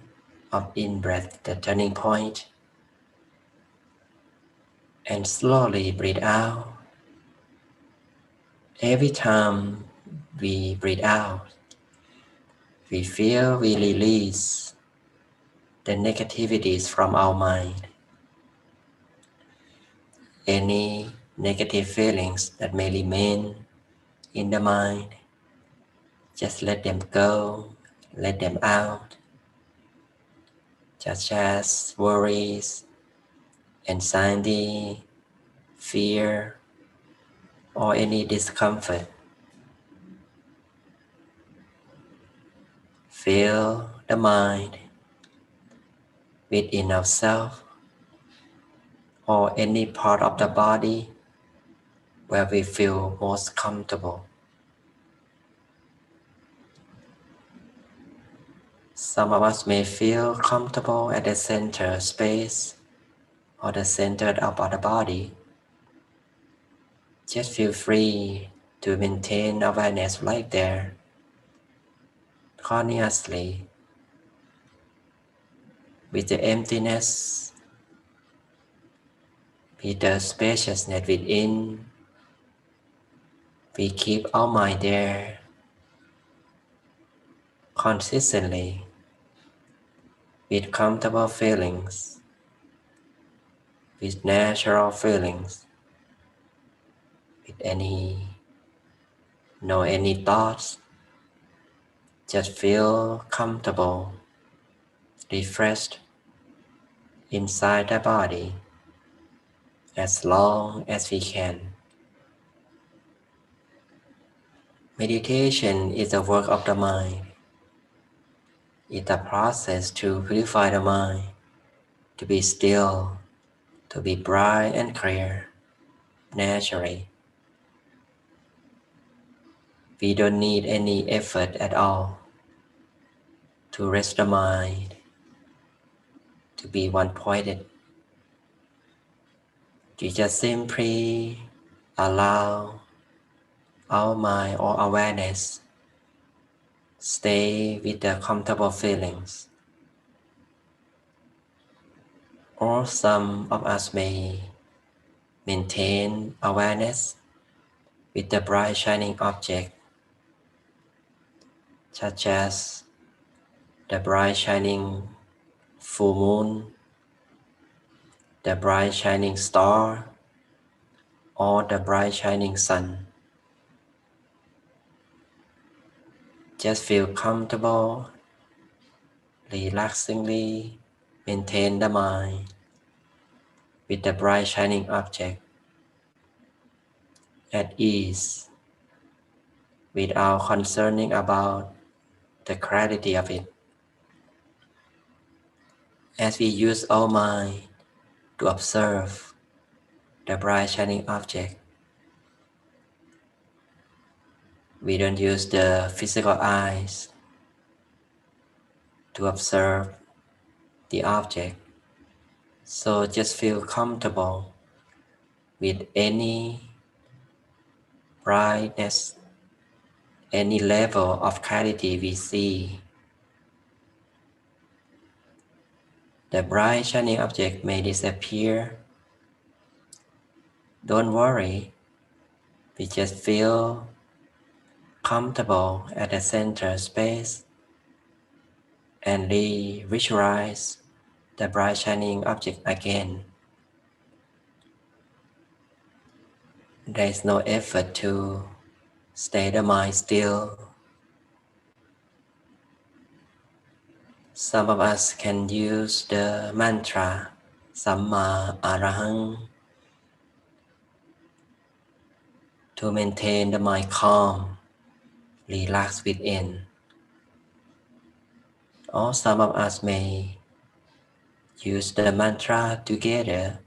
C: of in-breath, the turning point, and slowly breathe out. Every time we breathe out, we feel we release the negativities from our mind. Any negative feelings that may remain in the mind, just let them go, let them out, such as worries, anxiety, fear, or any discomfort. Feel the mind within ourselves or any part of the body where we feel most comfortable. Some of us may feel comfortable at the center space or the center of the body. Just feel free to maintain awareness right there, consciously, with the emptiness, with the spaciousness within. We keep our mind there consistently with comfortable feelings, with natural feelings, with any thoughts. Just feel comfortable, refreshed inside the body as long as we can. Meditation is the work of the mind. It's a process to purify the mind, to be still, to be bright and clear, naturally. We don't need any effort at all to rest the mind, to be one-pointed. You just simply allow our mind or awareness stay with the comfortable feelings. Or some of us may maintain awareness with the bright shining object, such as the bright shining full moon, the bright shining star, or the bright shining sun. Just feel comfortable, relaxingly maintain the mind with the bright shining object at ease without concerning about the clarity of it. As we use our mind to observe the bright shining object, we don't use the physical eyes to observe the object. So just feel comfortable with any brightness, any level of clarity we see. The bright shining object may disappear. Don't worry, we just feel comfortable at the center space and visualize the bright shining object again. There is no effort to stay the mind still. Some of us can use the mantra Samma Arahang to maintain the mind calm, relaxed within. Or some of us may use the mantra together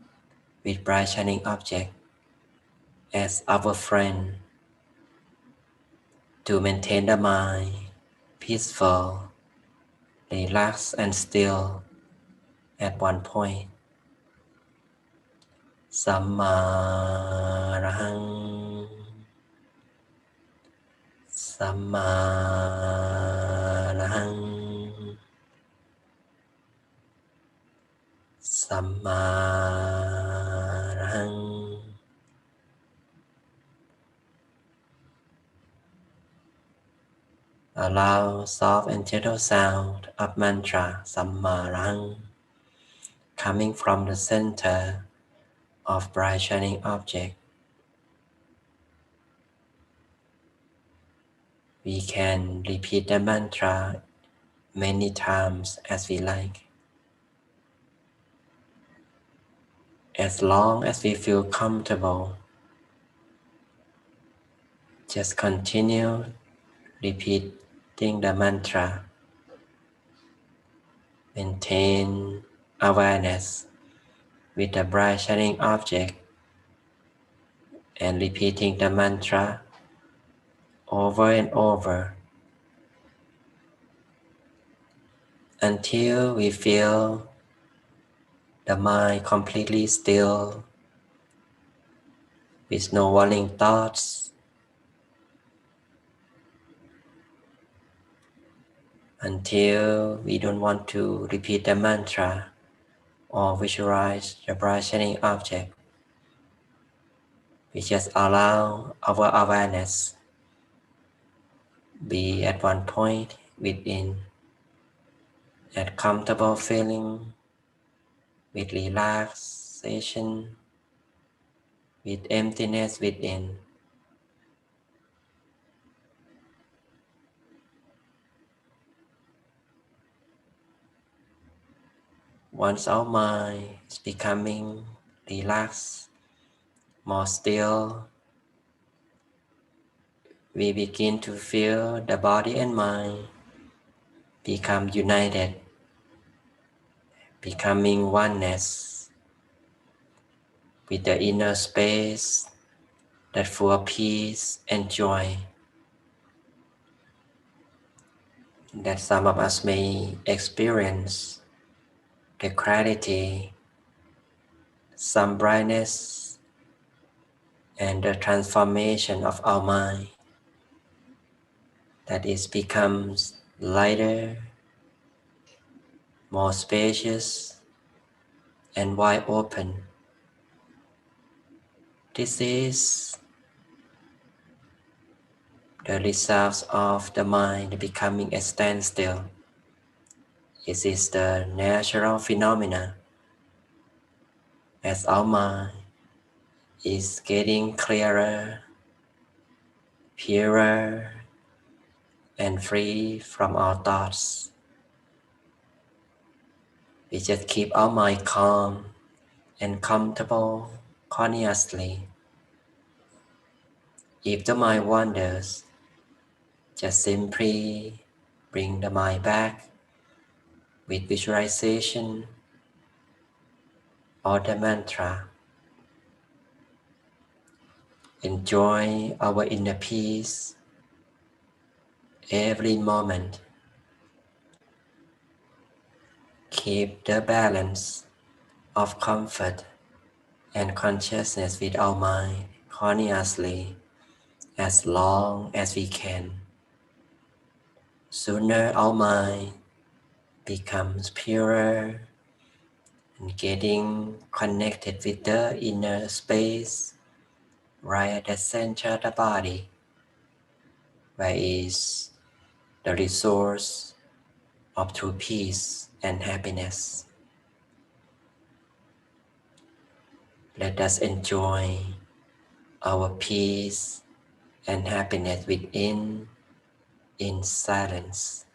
C: with bright shining object as our friend to maintain the mind peaceful, relaxed and still at one point. Samma Arahang, Samma Arahang. Sammarahang. Allow soft and gentle sound of mantra Sammarahang coming from the center of bright shining object. We can repeat the mantra many times as we like, as long as we feel comfortable. Just continue repeating the mantra. Maintain awareness with the bright shining object and repeating the mantra over and over until we feel the mind completely still with no worrying thoughts, until we don't want to repeat the mantra or visualize the bright shining object. We just allow our awareness be at one point within, at comfortable feeling, with relaxation, with emptiness within. Once our mind is becoming relaxed, more still, we begin to feel the body and mind become united, becoming oneness with the inner space that full of peace and joy that some of us may experience, the clarity, some brightness, and the transformation of our mind that it becomes lighter, more spacious, and wide open. This is the results of the mind becoming a standstill. It is the natural phenomena as our mind is getting clearer, purer, and free from our thoughts. We just keep our mind calm and comfortable consciously. If the mind wanders, just simply bring the mind back with visualization or the mantra. Enjoy our inner peace every moment. Keep the balance of comfort and consciousness with our mind consciously as long as we can. Sooner our mind becomes purer and getting connected with the inner space right at the center of the body, where is the resource of true peace and happiness. Let us enjoy our peace and happiness within in silence.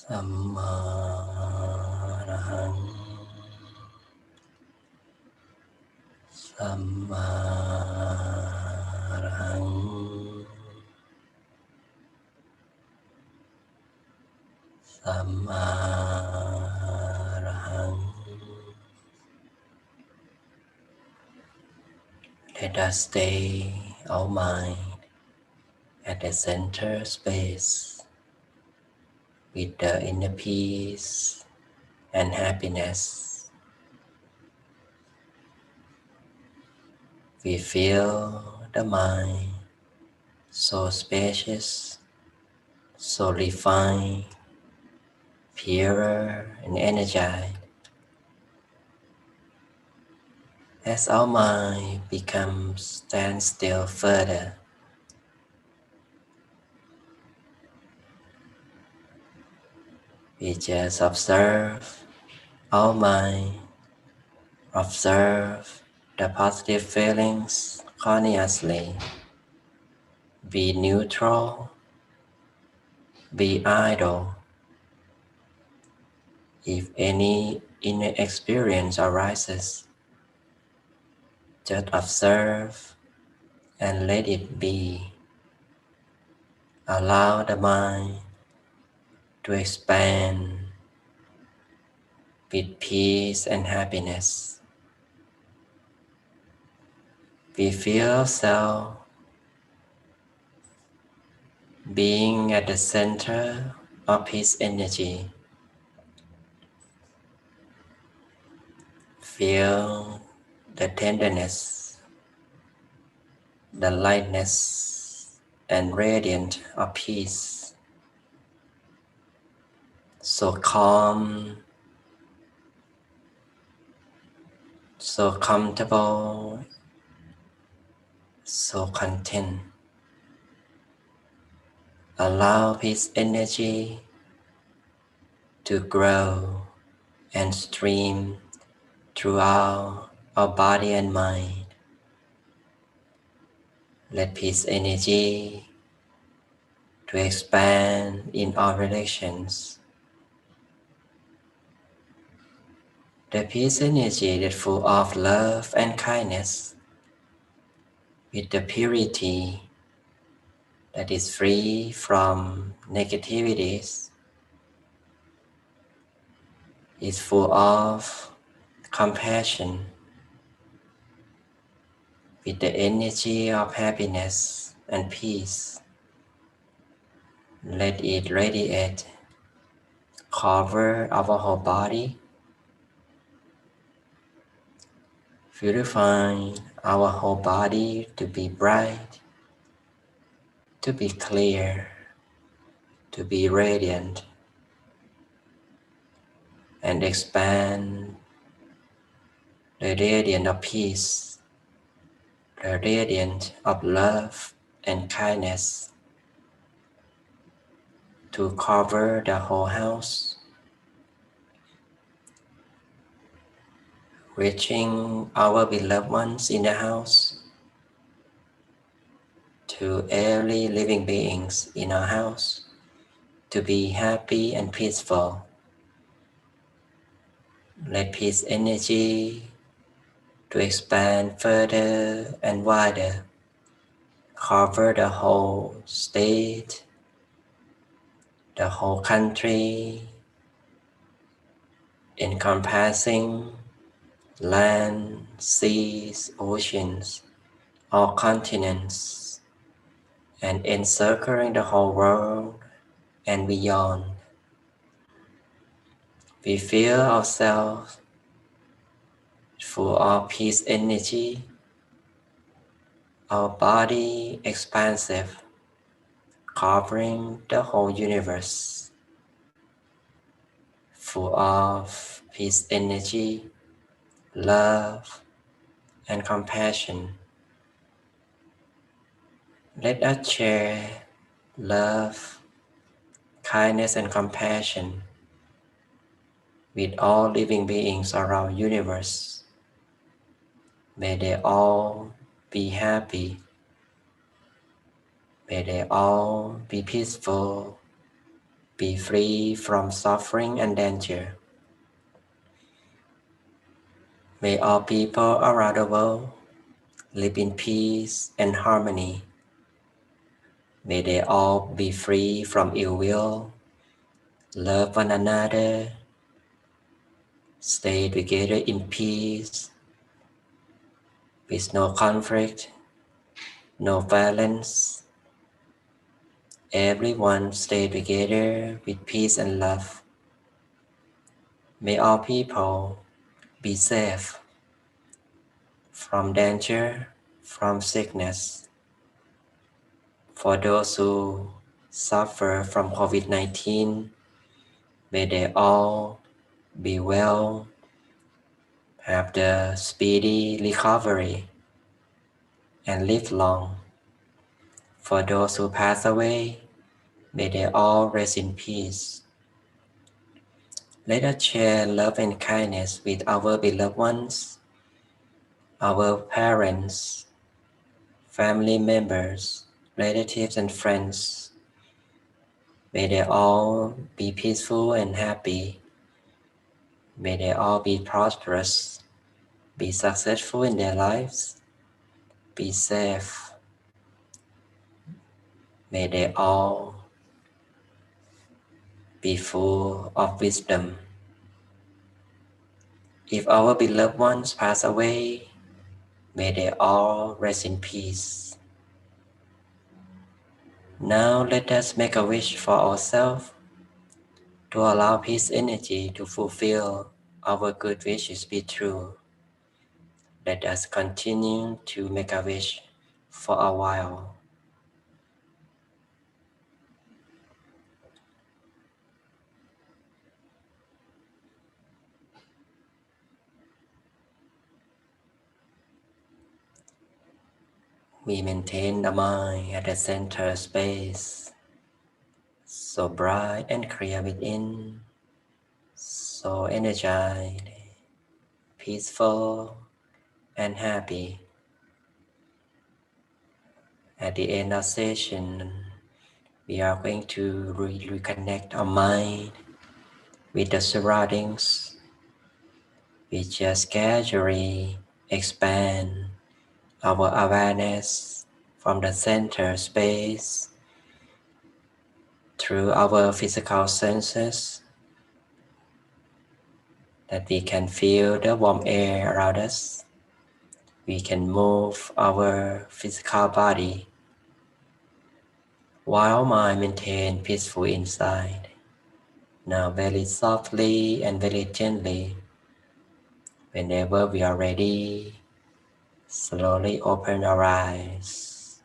C: Samma Arahang Samma Arahang Samma Arahang. Let us stay our mind at the center space with the inner peace and happiness. We feel the mind so spacious, so refined, purer and energized. As our mind becomes standstill further, we just observe our mind, observe the positive feelings consciously. Be neutral, be idle. If any inner experience arises, just observe and let it be. Allow the mind to expand with peace and happiness. We feel ourselves being at the center of His energy. Feel the tenderness, the lightness, and radiance of peace. So calm, so comfortable, so content. Allow His energy to grow and stream throughout our body and mind. Let peace energy to expand in our relations. The peace energy that full of love and kindness, with the purity that is free from negativities, is full of compassion, with the energy of happiness and peace. Let it radiate, cover our whole body, purifying our whole body to be bright, to be clear, to be radiant, and expand the radiance of peace, the radiance of love and kindness to cover the whole house, reaching our beloved ones in the house, to every living beings in our house, to be happy and peaceful. Let peace energy to expand further and wider, cover the whole state, the whole country, encompassing land, seas, oceans, all continents, and encircling the whole world and beyond. We feel ourselves full of peace energy, our body expansive, covering the whole universe, full of peace energy, love, and compassion. Let us share love, kindness, and compassion with all living beings around the universe. May they all be happy. May they all be peaceful. be free from suffering and danger. May all people around the world live in peace and harmony. May they all be free from ill will, love one another, stay together in peace, with no conflict, no violence. Everyone stay together with peace and love. May all people be safe from danger, from sickness. For those who suffer from COVID-19, may they all be well, have the speedy recovery, and live long. For those who pass away, may they all rest in peace. Let us share love and kindness with our beloved ones, our parents, family members, relatives, and friends. May they all be peaceful and happy. May they all be prosperous, be successful in their lives, be safe. May they all be full of wisdom. If our beloved ones pass away, may they all rest in peace. Now let us make a wish for ourselves to allow peace energy to fulfill our good wishes be true. Let us continue to make a wish for a while. We maintain the mind at the center space, so bright and clear within, so energized, peaceful, and happy. At the end of session, we are going to reconnect our mind with the surroundings. We just gradually expand our awareness from the center space through our physical senses, that we can feel the warm air around us. We can move our physical body while mind maintains peaceful inside. Now very softly and very gently, whenever we are ready, slowly open our eyes.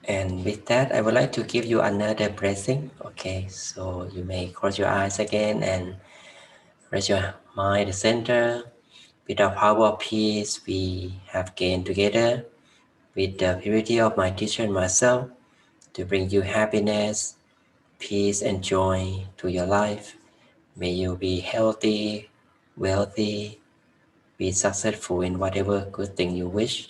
C: And with that, I would like to give you another blessing. Okay, so you may close your eyes again and raise your mind to the center. With the power of peace we have gained together, with the purity of my teacher and myself, to bring you happiness, peace, and joy to your life. May you be healthy, wealthy, be successful in whatever good thing you wish.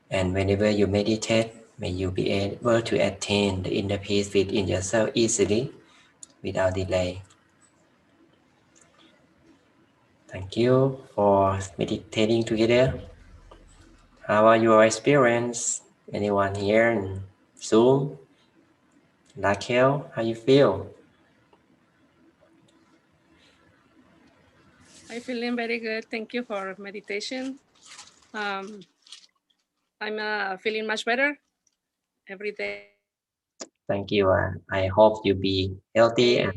C: And whenever you meditate, may you be able to attain the inner peace within yourself easily, without delay. Thank you for meditating together. How are your experience? Anyone here in Zoom? Raquel, how you feel?
D: I'm feeling very good. Thank you for meditation. I'm feeling much better every day,
C: Thank you. I hope you be healthy and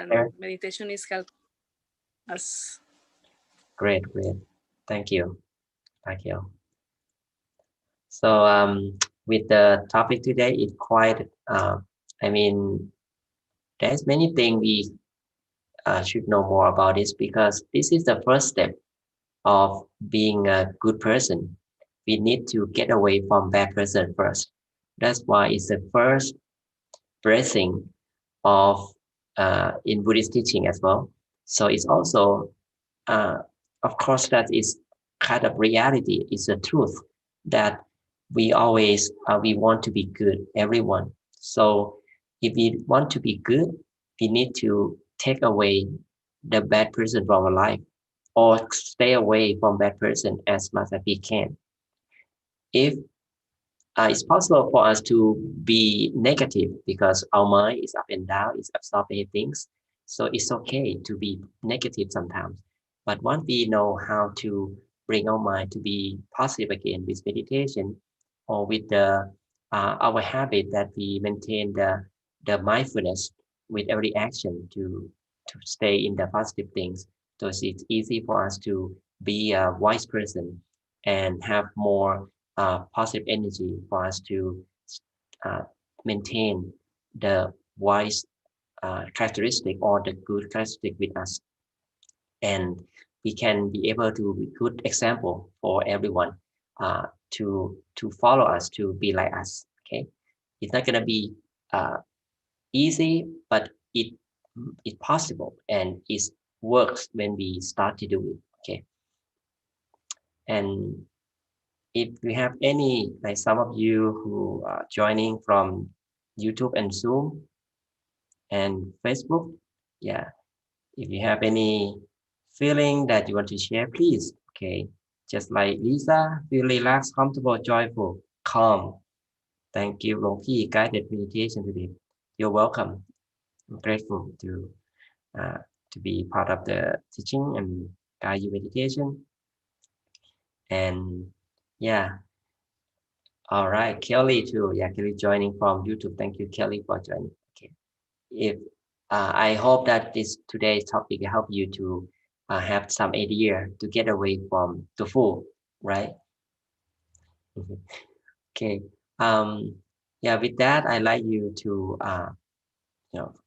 C: better.
D: meditation is helping us.
C: Great, great. Thank you, Raquel. So with the topic today, it's quite, I mean, there's many things we should know more about this, because this is the first step of being a good person. We need to get away from bad person first. That's why it's the first blessing of in Buddhist teaching as well. So it's also, of course, that is kind of reality. It's the truth that we always we want to be good, everyone. So if we want to be good, we need to take away the bad person from our life, or stay away from bad person as much as we can. If it's possible for us to be negative because our mind is up and down, it's absorbing things. So it's okay to be negative sometimes. But once we know how to bring our mind to be positive again with meditation, or with the our habit that we maintain the mindfulness with every action to stay in the positive things. So it's easy for us to be a wise person and have more positive energy for us to uh, maintain the wise characteristic or the good characteristic with us, and we can be able to be good example for everyone to follow us, to be like us. Okay, it's not gonna be uh, easy, but it's possible, and it works when we start to do it. Okay, and if we have any, like some of you who are joining from YouTube and Zoom and Facebook, yeah, if you have any feeling that you want to share, please. Okay, just like Lisa, feel relaxed, comfortable, joyful, calm. Thank you, Loki, guided meditation today. You're welcome. I'm grateful uh, to be part of the teaching and guide you meditation. And yeah, all right, Kelly too. Yeah, Kelly joining from YouTube. Thank you, Kelly, for joining. Okay, if I hope that this today's topic help you to have some idea to get away from the fool, right? Okay. Yeah. With that, I like you to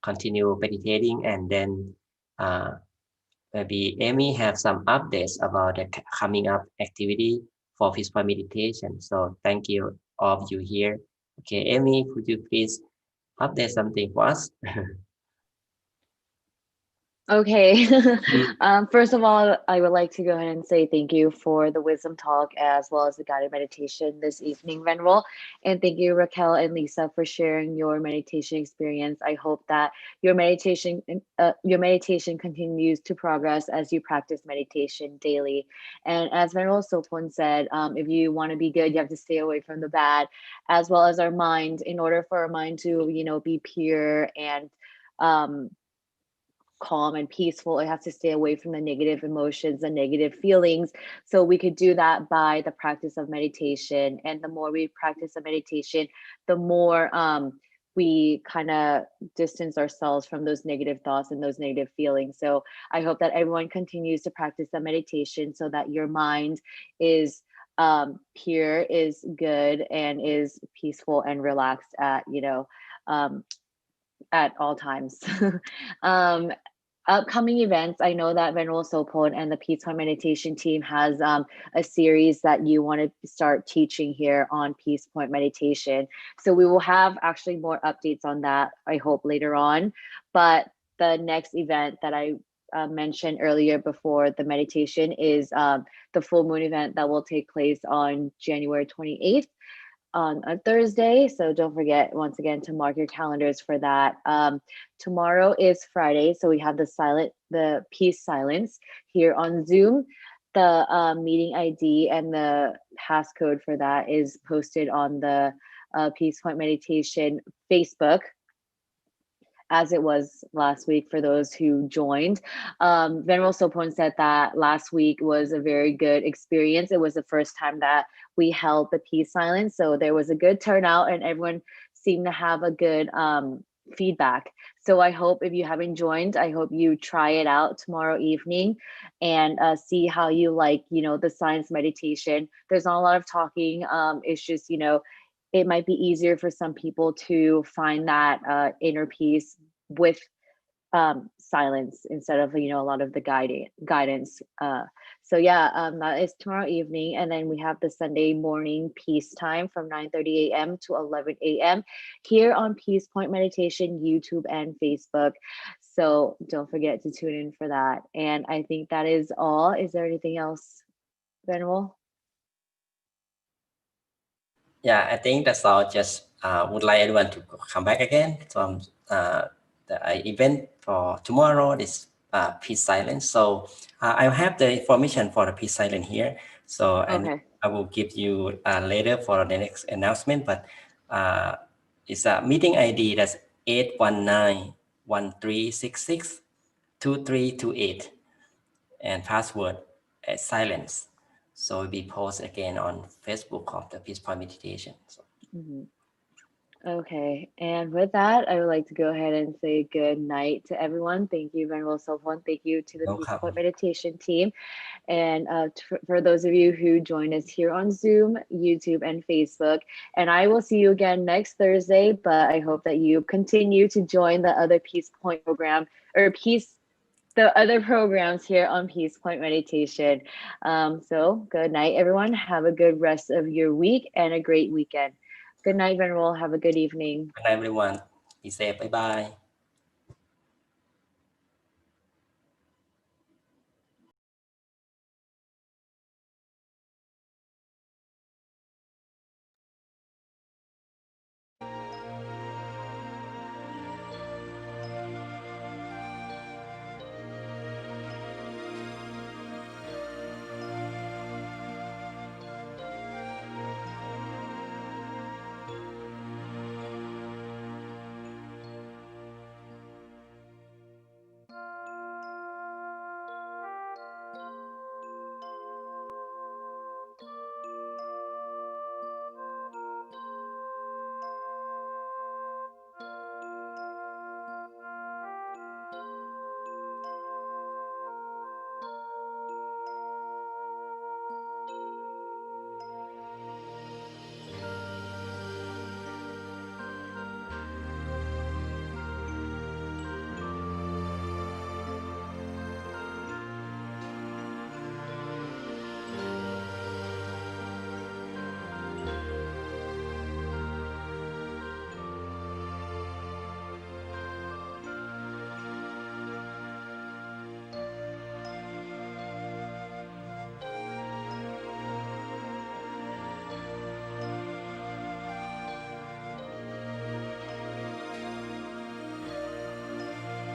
C: continue meditating, and then uh, maybe Amy have some updates about the coming up activity for peaceful meditation. So thank you all of you here. Okay, Amy, could you please update something for us?
A: Okay. First of all, I would like to go ahead and say thank you for the wisdom talk as well as the guided meditation this evening, Venerable. And thank you, Raquel and Lisa, for sharing your meditation experience. I hope that your meditation continues to progress as you practice meditation daily. And as Venerable Sopon said, if you want to be good, you have to stay away from the bad, as well as our mind. In order for our mind to, be pure and calm and peaceful, it has to stay away from the negative emotions and negative feelings. So we could do that by the practice of meditation, and the more we practice the meditation, the more we kind of distance ourselves from those negative thoughts and those negative feelings. So I hope that everyone continues to practice the meditation so that your mind is pure, is good, and is peaceful and relaxed um, at all times. um, Upcoming events, I know that Venerable Sopon and the Peace Point Meditation team has a series that you want to start teaching here on Peace Point Meditation. So we will have actually more updates on that, I hope, later on. But the next event that I mentioned earlier before the meditation is the full moon event that will take place on January 28th on a Thursday. So don't forget, once again, to mark your calendars for that. Tomorrow is Friday, so we have the peace silence here on Zoom. The meeting ID and the passcode for that is posted on the Peace Point Meditation Facebook, as it was last week for those who joined. Venerable Sopon said that last week was a very good experience. It was the first time that we held the peace silence. So there was a good turnout and everyone seemed to have a good feedback. So I hope if you haven't joined, I hope you try it out tomorrow evening and see how you like, the silence meditation. There's not a lot of talking. It's just, it might be easier for some people to find that inner peace with silence instead of a lot of the guidance. So yeah, that is tomorrow evening, and then we have the Sunday morning peace time from 9:30 a.m. to 11 a.m. here on Peace Point Meditation YouTube and Facebook. So don't forget to tune in for that. And I think that is all. Is there anything else, Venerable?
C: Yeah, I think that's all. Just would like everyone to come back again from the event for tomorrow. This peace silence. So I have the information for the peace silence here. So
A: Okay.
C: I will give you later for the next announcement. But it's a meeting ID that's 819-1366-2328 and password silence. So we post again on Facebook of the Peace Point Meditation. So.
A: Mhm. Okay, and with that, I would like to go ahead and say good night to everyone. Thank you, Ven.Sophon. Thank you to the Peace
C: Welcome.
A: Point Meditation team. And for those of you who join us here on Zoom, YouTube, and Facebook. And I will see you again next Thursday, but I hope that you continue to join the other Peace Point program or the other programs here on Peace Point Meditation. So good night, everyone. Have a good rest of your week and a great weekend. Good night, Venerable. Have a good evening.
C: Good night, everyone. Be safe. Bye bye.